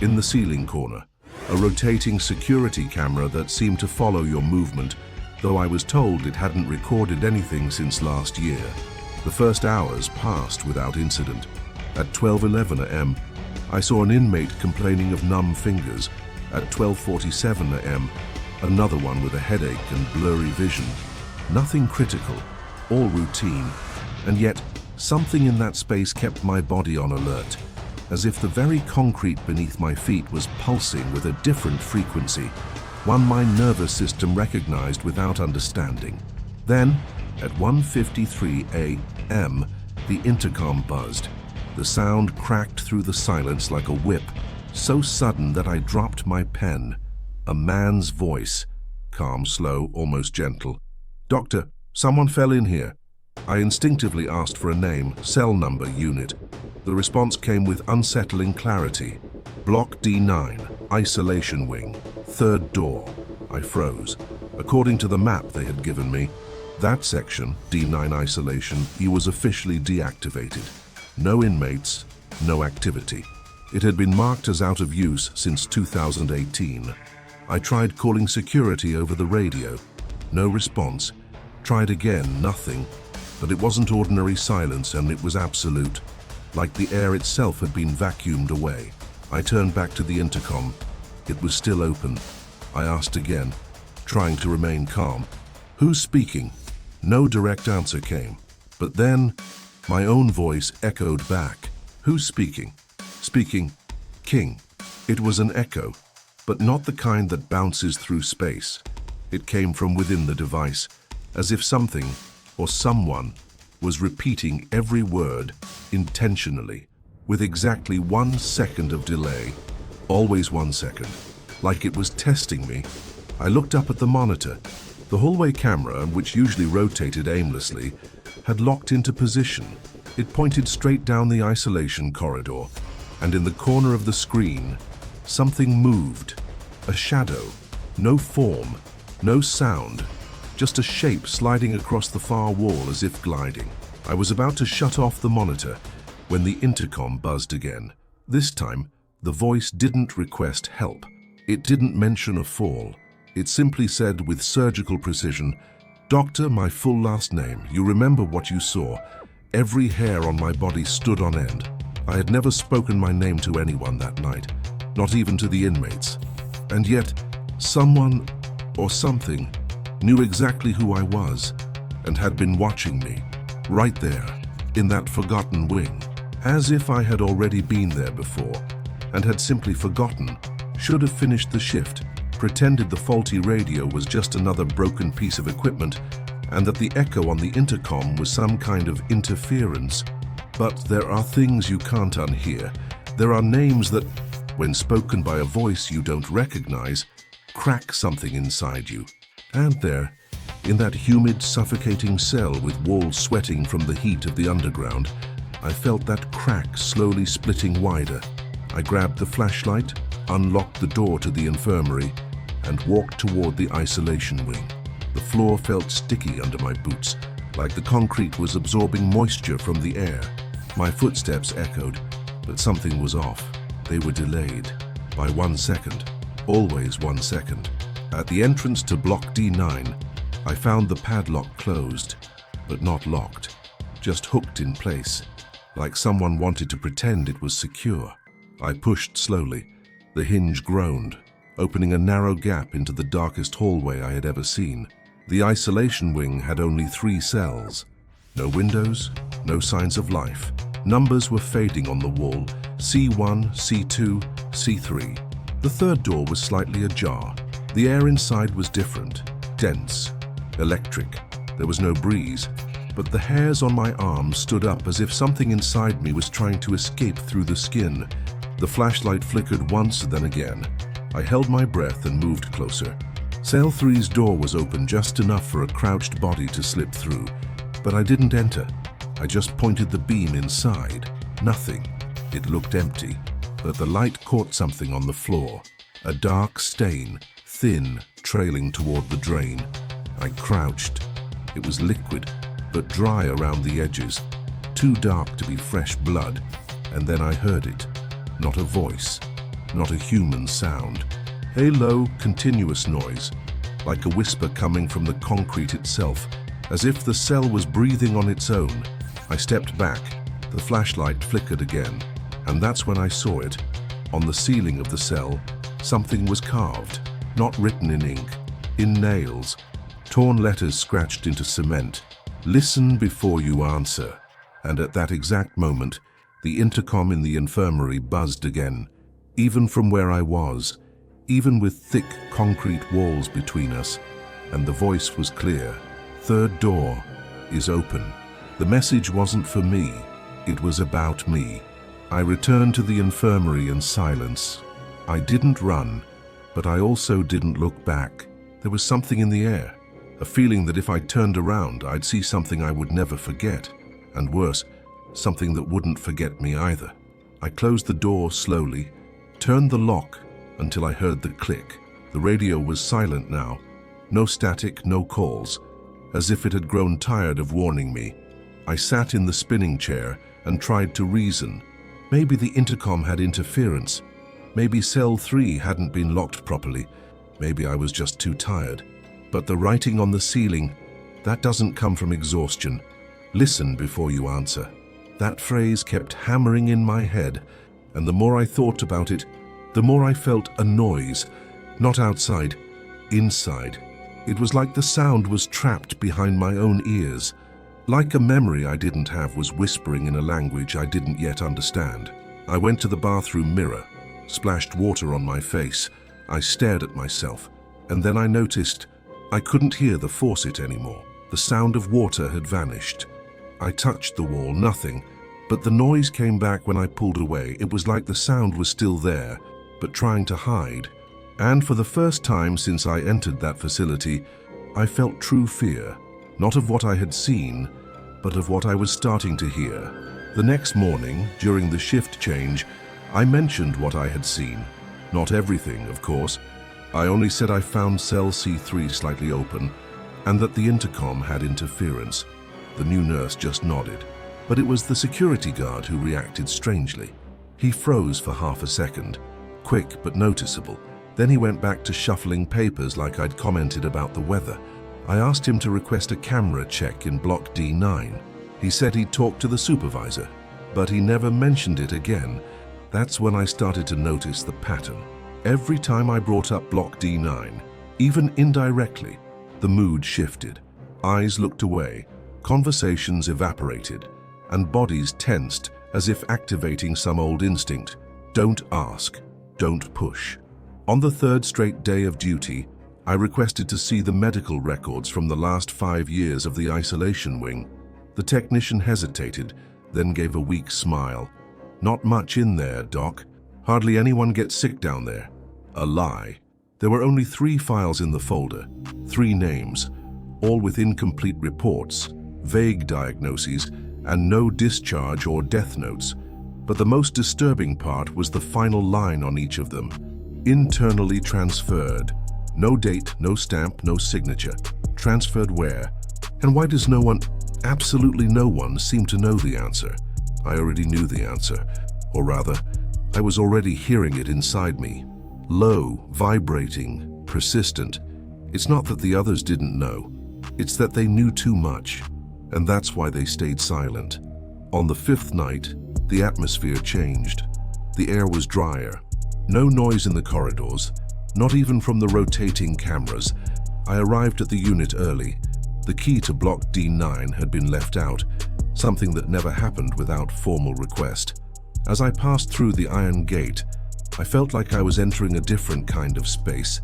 Speaker 1: In the ceiling corner, a rotating security camera that seemed to follow your movement, though I was told it hadn't recorded anything since last year. The first hours passed without incident. At 12:11 a.m., I saw an inmate complaining of numb fingers. At 12:47 a.m., another one with a headache and blurry vision. Nothing critical, all routine, and yet something in that space kept my body on alert, as if the very concrete beneath my feet was pulsing with a different frequency, one my nervous system recognized without understanding. Then, at 1:53 a.m., the intercom buzzed. The sound cracked through the silence like a whip, so sudden that I dropped my pen. A man's voice, calm, slow, almost gentle. "Doctor, someone fell in here." I instinctively asked for a name, cell number, unit. The response came with unsettling clarity. "Block D9, Isolation Wing, Third door. I froze. According to the map they had given me, that section, D9 isolation, he was officially deactivated. No inmates, no activity. It had been marked as out of use since 2018. I tried calling security over the radio. No response. Tried again, nothing. But it wasn't ordinary silence, and it was absolute, like the air itself had been vacuumed away. I turned back to the intercom. It was still open. I asked again, trying to remain calm. "Who's speaking?" No direct answer came. But then, my own voice echoed back. "Who's speaking?" Speaking, "King." It was an echo, but not the kind that bounces through space. It came from within the device, as if something or someone was repeating every word intentionally, with exactly 1 second of delay, always 1 second, like it was testing me. I looked up at the monitor. The hallway camera, which usually rotated aimlessly, had locked into position. It pointed straight down the isolation corridor, and in the corner of the screen, something moved. A shadow. No form, no sound, just a shape sliding across the far wall as if gliding. I was about to shut off the monitor when the intercom buzzed again. This time, the voice didn't request help. It didn't mention a fall. It simply said with surgical precision, "Doctor, my full last name. You remember what you saw. Every hair on my body stood on end." I had never spoken my name to anyone that night, not even to the inmates. And yet, someone or something knew exactly who I was and had been watching me, right there, in that forgotten wing, as if I had already been there before and had simply forgotten, should have finished the shift, pretended the faulty radio was just another broken piece of equipment and that the echo on the intercom was some kind of interference. But there are things you can't unhear. There are names that, when spoken by a voice you don't recognize, crack something inside you. And there, in that humid, suffocating cell with walls sweating from the heat of the underground, I felt that crack slowly splitting wider. I grabbed the flashlight, unlocked the door to the infirmary, and walked toward the isolation wing. The floor felt sticky under my boots, like the concrete was absorbing moisture from the air. My footsteps echoed, but something was off. They were delayed by 1 second, always 1 second. At the entrance to Block D9, I found the padlock closed, but not locked, just hooked in place, like someone wanted to pretend it was secure. I pushed slowly. The hinge groaned, opening a narrow gap into the darkest hallway I had ever seen. The isolation wing had only 3 cells. No windows, no signs of life. Numbers were fading on the wall, C1, C2, C3. The third door was slightly ajar. The air inside was different, dense, electric. There was no breeze, but the hairs on my arms stood up as if something inside me was trying to escape through the skin. The flashlight flickered once, then again. I held my breath and moved closer. Cell 3's door was open just enough for a crouched body to slip through, but I didn't enter. I just pointed the beam inside. Nothing. It looked empty, but the light caught something on the floor. A dark stain, thin, trailing toward the drain. I crouched. It was liquid, but dry around the edges, too dark to be fresh blood. And then I heard it. Not a voice, not a human sound. A low, continuous noise, like a whisper coming from the concrete itself, as if the cell was breathing on its own. I stepped back. The flashlight flickered again, and that's when I saw it. On the ceiling of the cell, something was carved, not written in ink, in nails, torn letters scratched into cement. "Listen before you answer." And at that exact moment, the intercom in the infirmary buzzed again. Even from where I was, even with thick concrete walls between us, and the voice was clear. "Third door is open." The message wasn't for me, it was about me. I returned to the infirmary in silence. I didn't run, but I also didn't look back. There was something in the air, a feeling that if I turned around, I'd see something I would never forget, and worse, something that wouldn't forget me either. I closed the door slowly, turned the lock until I heard the click. The radio was silent now. No static, no calls, as if it had grown tired of warning me. I sat in the spinning chair and tried to reason. Maybe the intercom had interference. Maybe cell 3 hadn't been locked properly. Maybe I was just too tired. But the writing on the ceiling, that doesn't come from exhaustion. Listen before you answer. That phrase kept hammering in my head, and the more I thought about it, the more I felt a noise, not outside, inside. It was like the sound was trapped behind my own ears. Like a memory I didn't have was whispering in a language I didn't yet understand. I went to the bathroom mirror, splashed water on my face. I stared at myself, and then I noticed I couldn't hear the faucet anymore. The sound of water had vanished. I touched the wall, nothing, but the noise came back when I pulled away. It was like the sound was still there, but trying to hide. And for the first time since I entered that facility, I felt true fear, not of what I had seen, but of what I was starting to hear. The next morning, during the shift change, I mentioned what I had seen. Not everything, of course. I only said I found cell C3 slightly open, and that the intercom had interference. The new nurse just nodded, but it was the security guard who reacted strangely. He froze for half a second, quick but noticeable. Then he went back to shuffling papers like I'd commented about the weather. I asked him to request a camera check in block D9. He said he'd talk to the supervisor, but he never mentioned it again. That's when I started to notice the pattern. Every time I brought up block D9, even indirectly, the mood shifted. Eyes looked away, conversations evaporated, and bodies tensed as if activating some old instinct. Don't ask, don't push. On the third straight day of duty, I requested to see the medical records from the last 5 years of the isolation wing. The technician hesitated, then gave a weak smile. Not much in there, Doc. Hardly anyone gets sick down there. A lie. There were only 3 files in the folder, 3 names, all with incomplete reports, vague diagnoses, and no discharge or death notes. But the most disturbing part was the final line on each of them. Internally transferred. No date, no stamp, no signature. Transferred where? And why does no one, absolutely no one, seem to know the answer? I already knew the answer. Or rather, I was already hearing it inside me. Low, vibrating, persistent. It's not that the others didn't know. It's that they knew too much. And that's why they stayed silent. On the 5th night, the atmosphere changed. The air was drier. No noise in the corridors, not even from the rotating cameras. I arrived at the unit early. The key to block D9 had been left out, something that never happened without formal request. As I passed through the iron gate, I felt like I was entering a different kind of space.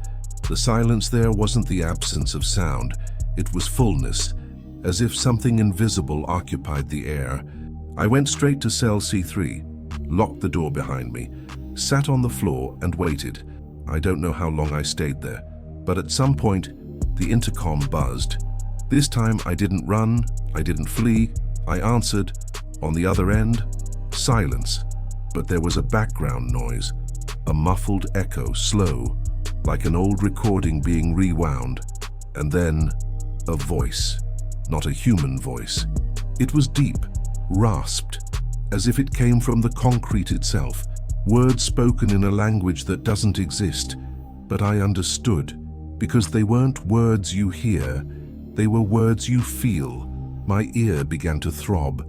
Speaker 1: The silence there wasn't the absence of sound, it was fullness, as if something invisible occupied the air. I went straight to cell C3, locked the door behind me, sat on the floor and waited. I don't know how long I stayed there, but at some point, the intercom buzzed. This time I didn't run, I didn't flee, I answered. On the other end, silence, but there was a background noise, a muffled echo, slow, like an old recording being rewound, and then a voice, not a human voice. It was deep, rasped, as if it came from the concrete itself. Words spoken in a language that doesn't exist, but I understood, because they weren't words you hear, they were words you feel. My ear began to throb.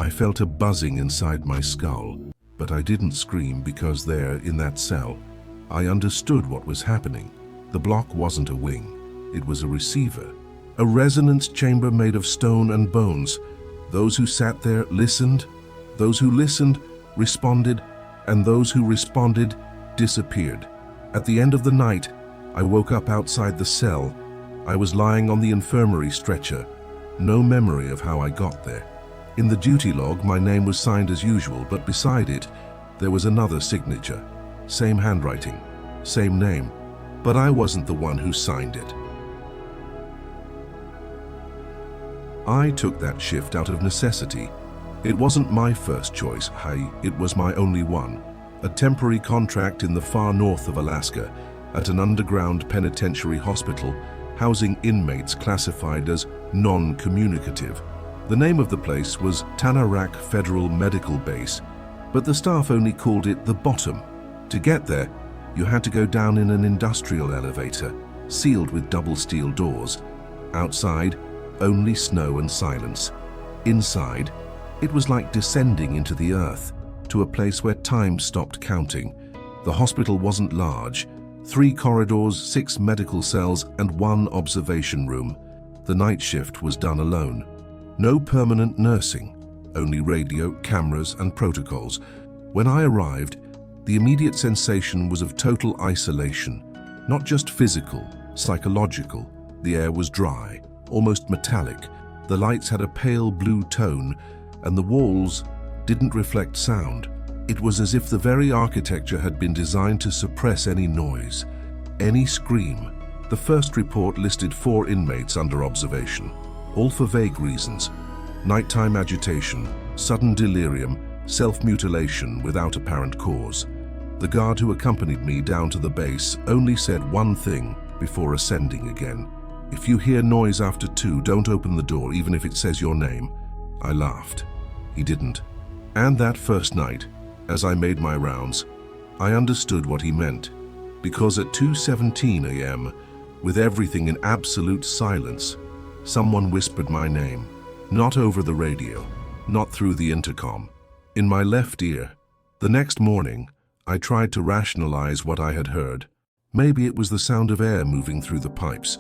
Speaker 1: I felt a buzzing inside my skull, but I didn't scream because there, in that cell, I understood what was happening. The block wasn't a wing, it was a receiver, a resonance chamber made of stone and bones. Those who sat there listened, those who listened responded, and those who responded disappeared. At the end of the night, I woke up outside the cell. I was lying on the infirmary stretcher. No memory of how I got there. In the duty log, my name was signed as usual, but beside it, there was another signature. Same handwriting, same name, but I wasn't the one who signed it. I took that shift out of necessity. It wasn't my first choice, it was my only one. A temporary contract in the far north of Alaska. at an underground penitentiary hospital housing inmates classified as non-communicative. The name of the place was Tanarak Federal Medical Base, but the staff only called it the Bottom. To get there, you had to go down in an industrial elevator, sealed with double steel doors. Outside, only snow and silence. Inside, it was like descending into the earth, to a place where time stopped counting. The hospital wasn't large. 3 corridors, 6 medical cells, and 1 observation room. The night shift was done alone. No permanent nursing, only radio, cameras, and protocols. When I arrived, the immediate sensation was of total isolation, not just physical, psychological. The air was dry, almost metallic. The lights had a pale blue tone, and the walls didn't reflect sound. It was as if the very architecture had been designed to suppress any noise, any scream. The first report listed 4 inmates under observation, all for vague reasons: nighttime agitation, sudden delirium, self-mutilation without apparent cause. The guard who accompanied me down to the base only said one thing before ascending again: "If you hear noise after 2, don't open the door, even if it says your name." I laughed. He didn't. And that first night, as I made my rounds, I understood what he meant. Because at 2:17 a.m., with everything in absolute silence, someone whispered my name. Not over the radio, not through the intercom. In my left ear. The next morning, I tried to rationalize what I had heard. Maybe it was the sound of air moving through the pipes,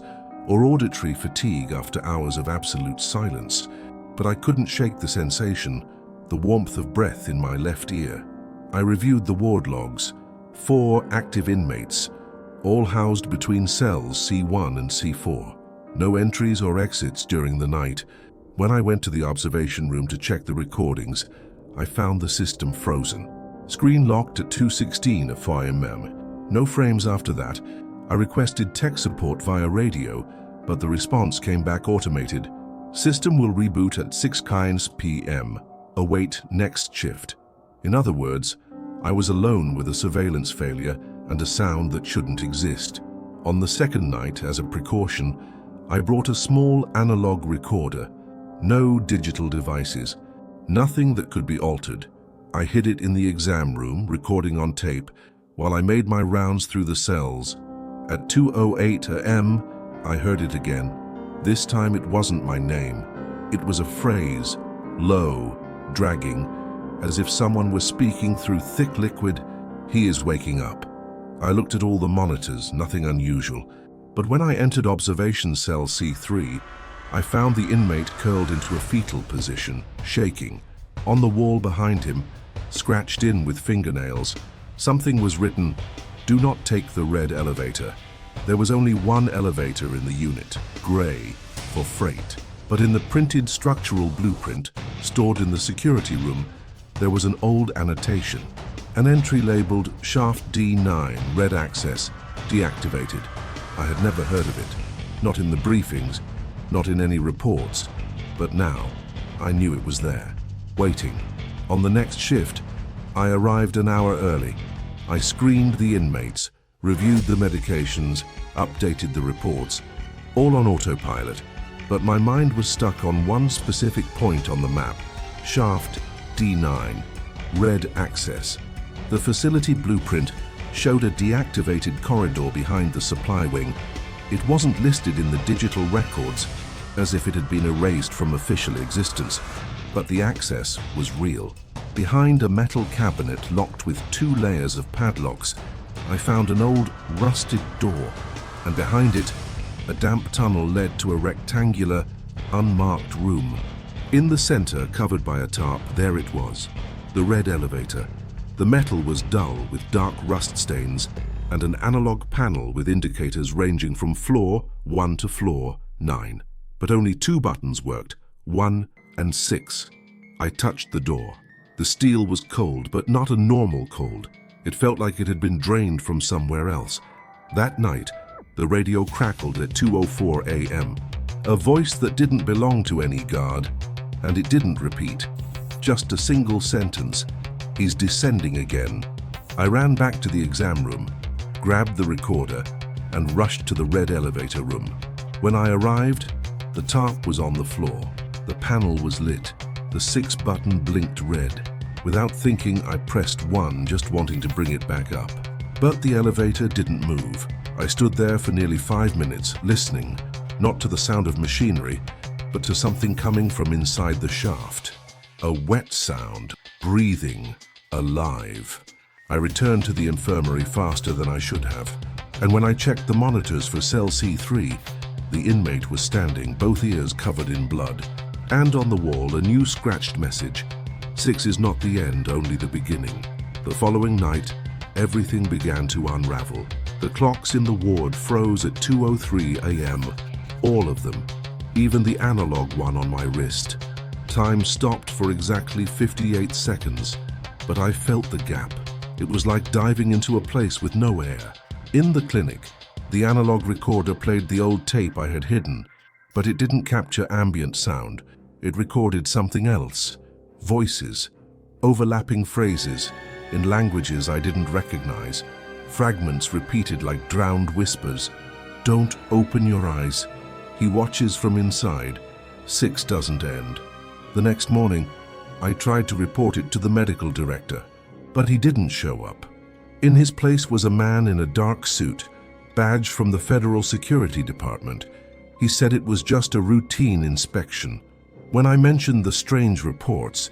Speaker 1: or auditory fatigue after hours of absolute silence. But I couldn't shake the sensation, the warmth of breath in my left ear. I reviewed the ward logs. 4 active inmates, all housed between cells C1 and C4. No entries or exits during the night. When I went to the observation room to check the recordings, I found the system frozen. Screen locked at 2:16 FOIM. No frames after that. I requested tech support via radio, but the response came back automated. System will reboot at 6 p.m. Await next shift. In other words, I was alone with a surveillance failure and a sound that shouldn't exist. On the second night, as a precaution, I brought a small analog recorder. No digital devices. Nothing that could be altered. I hid it in the exam room, recording on tape, while I made my rounds through the cells. At 2:08 a.m., I heard it again. This time it wasn't my name. It was a phrase, low, dragging, as if someone was speaking through thick liquid. "He is waking up." I looked at all the monitors, nothing unusual. But when I entered observation cell C3, I found the inmate curled into a fetal position, shaking. On the wall behind him, scratched in with fingernails, something was written: "Do not take the red elevator." There was only one elevator in the unit, gray, for freight. But in the printed structural blueprint, stored in the security room, there was an old annotation. An entry labeled Shaft D9, red access, deactivated. I had never heard of it. Not in the briefings, not in any reports. But now, I knew it was there, waiting. On the next shift, I arrived an hour early. I screened the inmates, reviewed the medications, updated the reports, all on autopilot. But my mind was stuck on one specific point on the map: Shaft D9, red access. The facility blueprint showed a deactivated corridor behind the supply wing. It wasn't listed in the digital records, as if it had been erased from official existence, but the access was real. Behind a metal cabinet locked with 2 layers of padlocks, I found an old, rusted door, and behind it, a damp tunnel led to a rectangular, unmarked room. In the center, covered by a tarp, there it was, the red elevator. The metal was dull with dark rust stains, and an analog panel with indicators ranging from floor 1 to floor 9. But only 2 buttons worked, 1 and 6. I touched the door. The steel was cold, but not a normal cold. It felt like it had been drained from somewhere else. That night, the radio crackled at 2:04 a.m. A voice that didn't belong to any guard, and it didn't repeat. Just a single sentence: "He's descending again." I ran back to the exam room. grabbed the recorder, and rushed to the red elevator room. When I arrived, the tarp was on the floor. The panel was lit. The 6 button blinked red. Without thinking, I pressed 1, just wanting to bring it back up. But the elevator didn't move. I stood there for nearly 5 minutes, listening, not to the sound of machinery, but to something coming from inside the shaft. A wet sound, breathing, alive. I returned to the infirmary faster than I should have. And when I checked the monitors for cell C3, the inmate was standing, both ears covered in blood. And on the wall, a new scratched message: 6 is not the end, only the beginning. The following night, everything began to unravel. The clocks in the ward froze at 2:03 a.m. All of them, even the analog one on my wrist. Time stopped for exactly 58 seconds, but I felt the gap. It was like diving into a place with no air. In the clinic, the analog recorder played the old tape I had hidden, but it didn't capture ambient sound. It recorded something else. Voices, overlapping phrases, in languages I didn't recognize. Fragments repeated like drowned whispers. Don't open your eyes. He watches from inside. 6 doesn't end. The next morning, I tried to report it to the medical director, but he didn't show up. In his place was a man in a dark suit, badge from the Federal Security Department. He said it was just a routine inspection. When I mentioned the strange reports,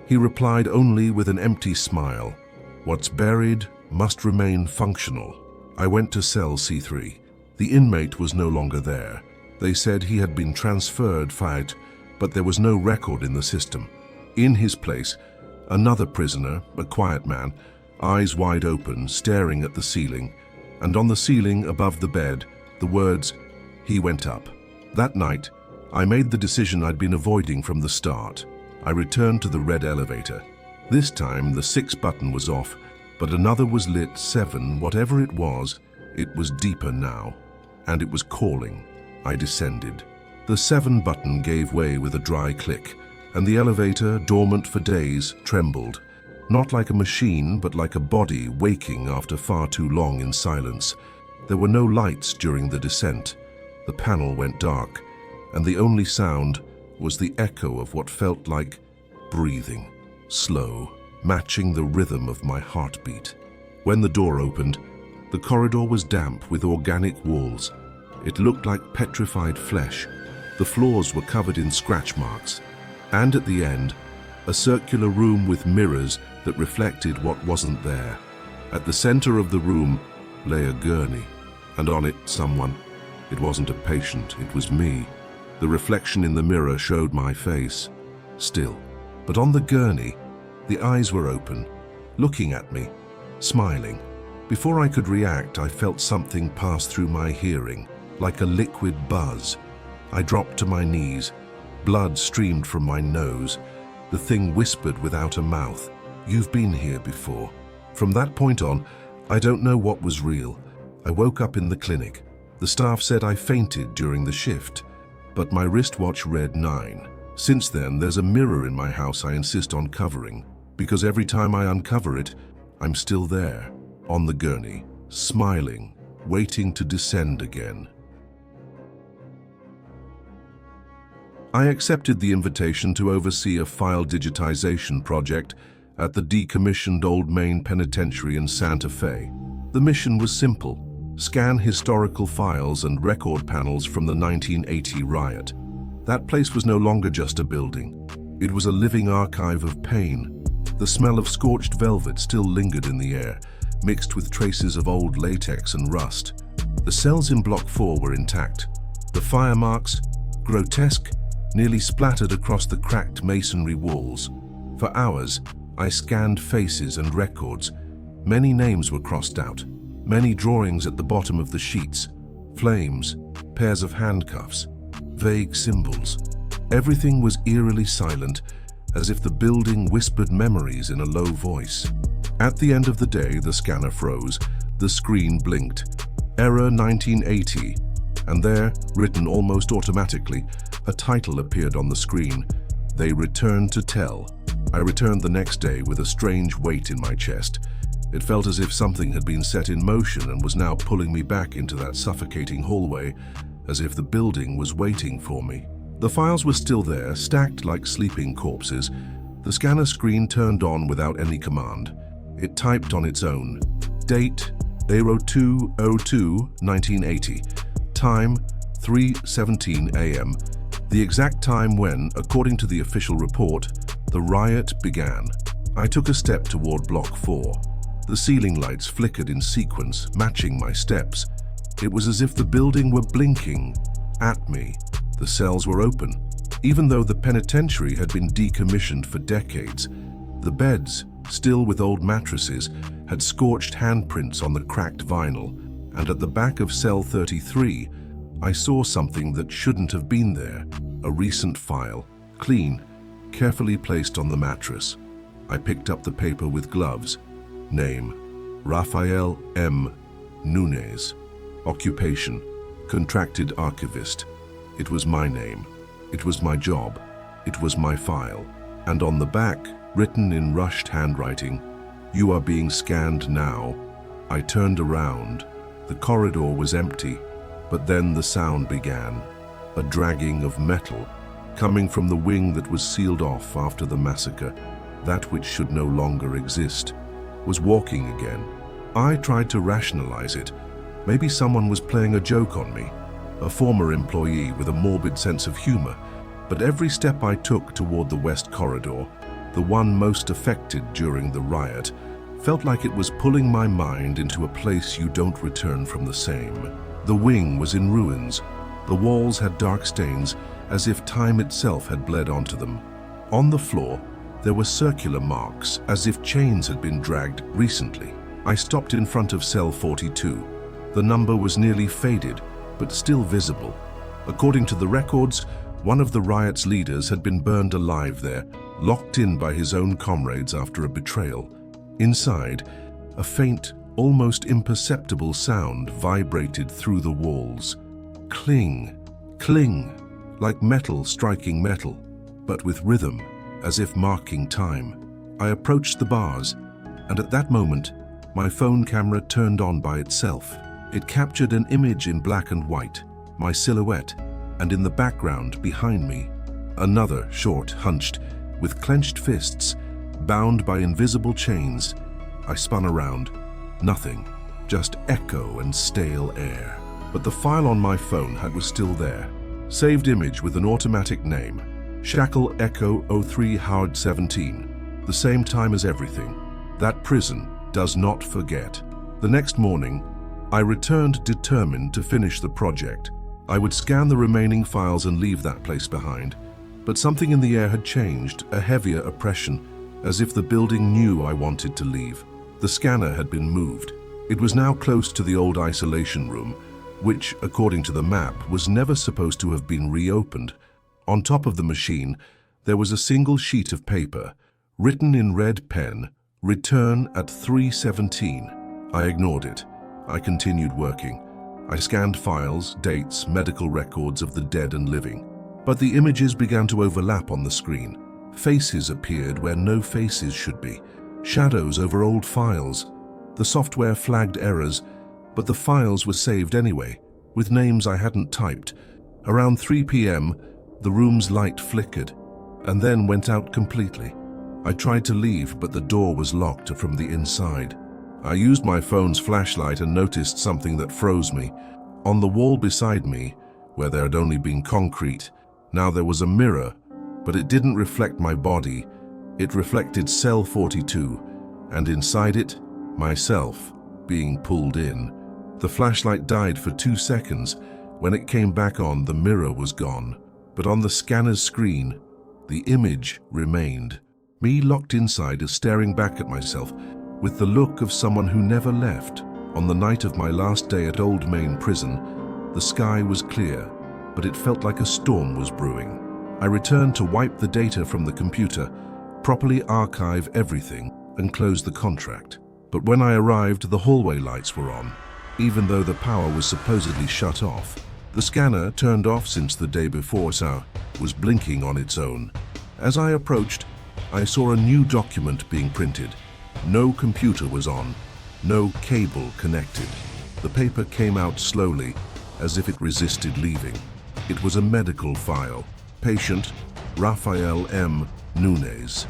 Speaker 1: he replied only with an empty smile. What's buried must remain functional. I went to cell C3. The inmate was no longer there. They said he had been transferred, fired, but there was no record in the system. In his place, another prisoner, a quiet man, eyes wide open, staring at the ceiling, and on the ceiling above the bed, the words, "He went up." That night, I made the decision I'd been avoiding from the start. I returned to the red elevator. This time, the 6 button was off, but another was lit, 7, whatever it was deeper now, and it was calling. I descended. The 7 button gave way with a dry click, and the elevator, dormant for days, trembled. Not like a machine, but like a body waking after far too long in silence. There were no lights during the descent. The panel went dark, and the only sound was the echo of what felt like breathing, slow, matching the rhythm of my heartbeat. When the door opened, the corridor was damp with organic walls. It looked like petrified flesh. The floors were covered in scratch marks. And at the end, a circular room with mirrors that reflected what wasn't there. At the center of the room lay a gurney, and on it someone. It wasn't a patient, it was me. The reflection in the mirror showed my face, still. But on the gurney, the eyes were open, looking at me, smiling. Before I could react, I felt something pass through my hearing, like a liquid buzz. I dropped to my knees. Blood streamed from my nose. The thing whispered without a mouth, "You've been here before." From that point on, I don't know what was real. I woke up in the clinic. The staff said I fainted during the shift, but my wristwatch read 9. Since then, there's a mirror in my house I insist on covering, because every time I uncover it, I'm still there, on the gurney, smiling, waiting to descend again. I accepted the invitation to oversee a file digitization project at the decommissioned Old Main Penitentiary in Santa Fe. The mission was simple: scan historical files and record panels from the 1980 riot. That place was no longer just a building. It was a living archive of pain. The smell of scorched velvet still lingered in the air, mixed with traces of old latex and rust. The cells in Block 4 were intact. The fire marks, grotesque, nearly splattered across the cracked masonry walls. For hours, I scanned faces and records. Many names were crossed out, many drawings at the bottom of the sheets, flames, pairs of handcuffs, vague symbols. Everything was eerily silent, as if the building whispered memories in a low voice. At the end of the day, the scanner froze, the screen blinked. Error 1980, and there, written almost automatically, a title appeared on the screen: They Returned to Tell. I returned the next day with a strange weight in my chest. It felt as if something had been set in motion and was now pulling me back into that suffocating hallway, as if the building was waiting for me. The files were still there, stacked like sleeping corpses. The scanner screen turned on without any command. It typed on its own. Date 02/02/1980. Time 3:17 a.m. The exact time when, according to the official report, the riot began. I took a step toward Block 4. The ceiling lights flickered in sequence, matching my steps. It was as if the building were blinking at me. The cells were open. Even though the penitentiary had been decommissioned for decades, the beds, still with old mattresses, had scorched handprints on the cracked vinyl, and at the back of cell 33, I saw something that shouldn't have been there. A recent file, clean, carefully placed on the mattress. I picked up the paper with gloves. Name, Rafael M. Nunez. Occupation, contracted archivist. It was my name. It was my job. It was my file. And on the back, written in rushed handwriting, "You are being scanned now." I turned around. The corridor was empty, but then the sound began. A dragging of metal, coming from the wing that was sealed off after the massacre. That which should no longer exist was walking again. I tried to rationalize it. Maybe someone was playing a joke on me, a former employee with a morbid sense of humor. But every step I took toward the west corridor, the one most affected during the riot, felt like it was pulling my mind into a place you don't return from the same. The wing was in ruins. The walls had dark stains, as if time itself had bled onto them. On the floor, there were circular marks, as if chains had been dragged recently. I stopped in front of cell 42. The number was nearly faded, but still visible. According to the records, one of the riot's leaders had been burned alive there, locked in by his own comrades after a betrayal. Inside, a faint, almost imperceptible sound vibrated through the walls. Cling, cling, like metal striking metal, but with rhythm, as if marking time. I approached the bars, and at that moment, my phone camera turned on by itself. It captured an image in black and white, my silhouette, and in the background, behind me, another short, hunched, with clenched fists, bound by invisible chains. I spun around. Nothing, just echo and stale air. But the file on my phone was still there. Saved image with an automatic name. Shackle Echo 03 Howard 17. The same time as everything. That prison does not forget. The next morning, I returned determined to finish the project. I would scan the remaining files and leave that place behind. But something in the air had changed, a heavier oppression, as if the building knew I wanted to leave. The scanner had been moved. It was now close to the old isolation room, which, according to the map, was never supposed to have been reopened. On top of the machine, there was a single sheet of paper, written in red pen, "Return at 3:17. I ignored it. I continued working. I scanned files, dates, medical records of the dead and living. But the images began to overlap on the screen. Faces appeared where no faces should be. Shadows over old files. The software flagged errors, but the files were saved anyway, with names I hadn't typed. Around 3 p.m., the room's light flickered, and then went out completely. I tried to leave, but the door was locked from the inside. I used my phone's flashlight and noticed something that froze me. On the wall beside me, where there had only been concrete, now there was a mirror, but it didn't reflect my body. It reflected cell 42, and inside it, myself, being pulled in. The flashlight died for 2 seconds. When it came back on, the mirror was gone. But on the scanner's screen, the image remained. Me locked inside is staring back at myself with the look of someone who never left. On the night of my last day at Old Main Prison, the sky was clear, but it felt like a storm was brewing. I returned to wipe the data from the computer, properly archive everything, and close the contract. But when I arrived, the hallway lights were on, even though the power was supposedly shut off. The scanner, turned off since the day before, was blinking on its own. As I approached, I saw a new document being printed, No computer was on, no cable connected. The paper came out slowly, as if it resisted leaving. It was a medical file. Patient, Rafael M. Nunez.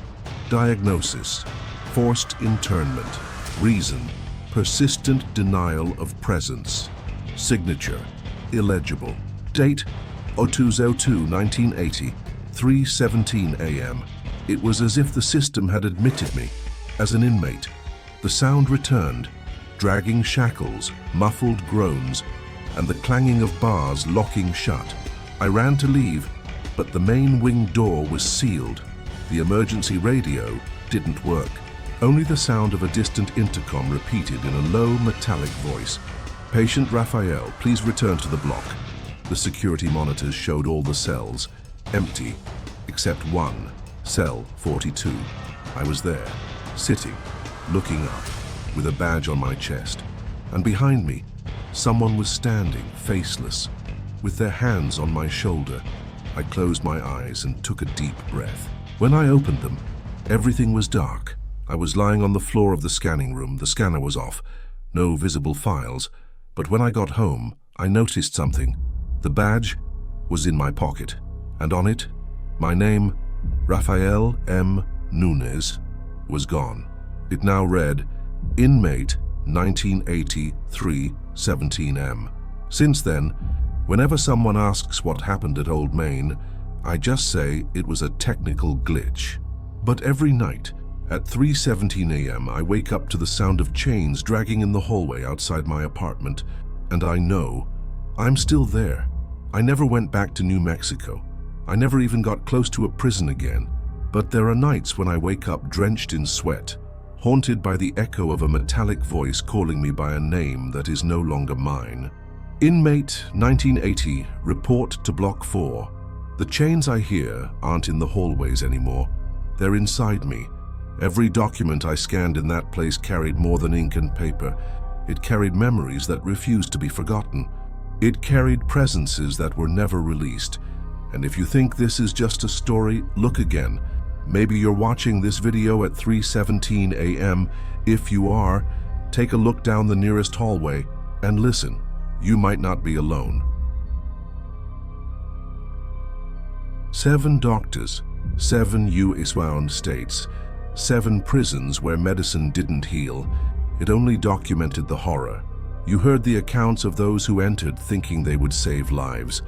Speaker 1: Diagnosis, forced internment. Reason, persistent denial of presence. Signature, illegible. Date, 02/02/1980, 3:17 a.m. It was as if the system had admitted me as an inmate. The sound returned, dragging shackles, muffled groans, and the clanging of bars locking shut. I ran to leave, but the main wing door was sealed. The emergency radio didn't work. Only the sound of a distant intercom repeated in a low, metallic voice. Patient Raphael, please return to the block. The security monitors showed all the cells, empty, except one, cell 42. I was there, sitting, looking up, with a badge on my chest. And behind me, someone was standing, faceless, with their hands on my shoulder. I closed my eyes and took a deep breath. When I opened them, everything was dark. I was lying on the floor of the scanning room. The scanner was off. No visible files. But when I got home, I noticed something. The badge was in my pocket, and on it, my name, Rafael M. Nunez, was gone. It now read, Inmate 1983 17M. Since then, whenever someone asks what happened at Old Main, I just say it was a technical glitch. But every night, at 3:17 a.m., I wake up to the sound of chains dragging in the hallway outside my apartment, and I know I'm still there. I never went back to New Mexico. I never even got close to a prison again. But there are nights when I wake up drenched in sweat, haunted by the echo of a metallic voice calling me by a name that is no longer mine. Inmate 1980, report to Block 4. The chains I hear aren't in the hallways anymore. They're inside me. Every document I scanned in that place carried more than ink and paper. It carried memories that refused to be forgotten. It carried presences that were never released. And if you think this is just a story, look again. Maybe you're watching this video at 3:17 a.m. If you are, take a look down the nearest hallway and listen. You might not be alone. 7 doctors, 7 U.S. states, 7 prisons where medicine didn't heal. It only documented the horror. You heard the accounts of those who entered thinking they would save lives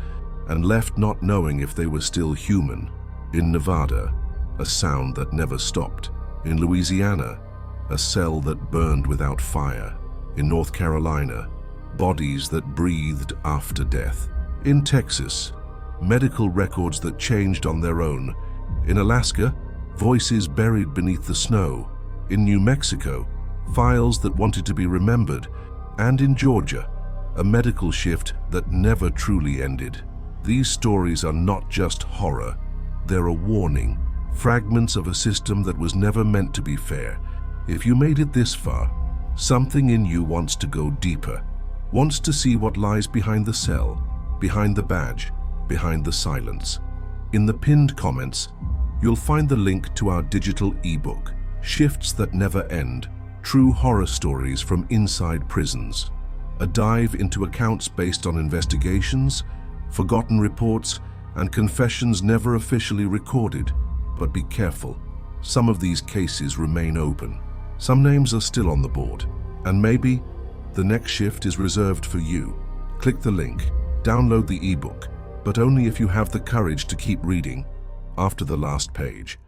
Speaker 1: and left not knowing if they were still human. In Nevada, a sound that never stopped. In Louisiana, a cell that burned without fire. In North Carolina, bodies that breathed after death. In Texas, medical records that changed on their own. In Alaska, voices buried beneath the snow. In New Mexico, files that wanted to be remembered. And in Georgia, a medical shift that never truly ended. These stories are not just horror, they're a warning, fragments of a system that was never meant to be fair. If you made it this far, something in you wants to go deeper, wants to see what lies behind the cell, behind the badge, behind the silence. In the pinned comments, you'll find the link to our digital ebook, Shifts That Never End, True Horror Stories from Inside Prisons. A dive into accounts based on investigations, forgotten reports, and confessions never officially recorded. But be careful, some of these cases remain open. Some names are still on the board, and maybe the next shift is reserved for you. Click the link, download the ebook, but only if you have the courage to keep reading after the last page.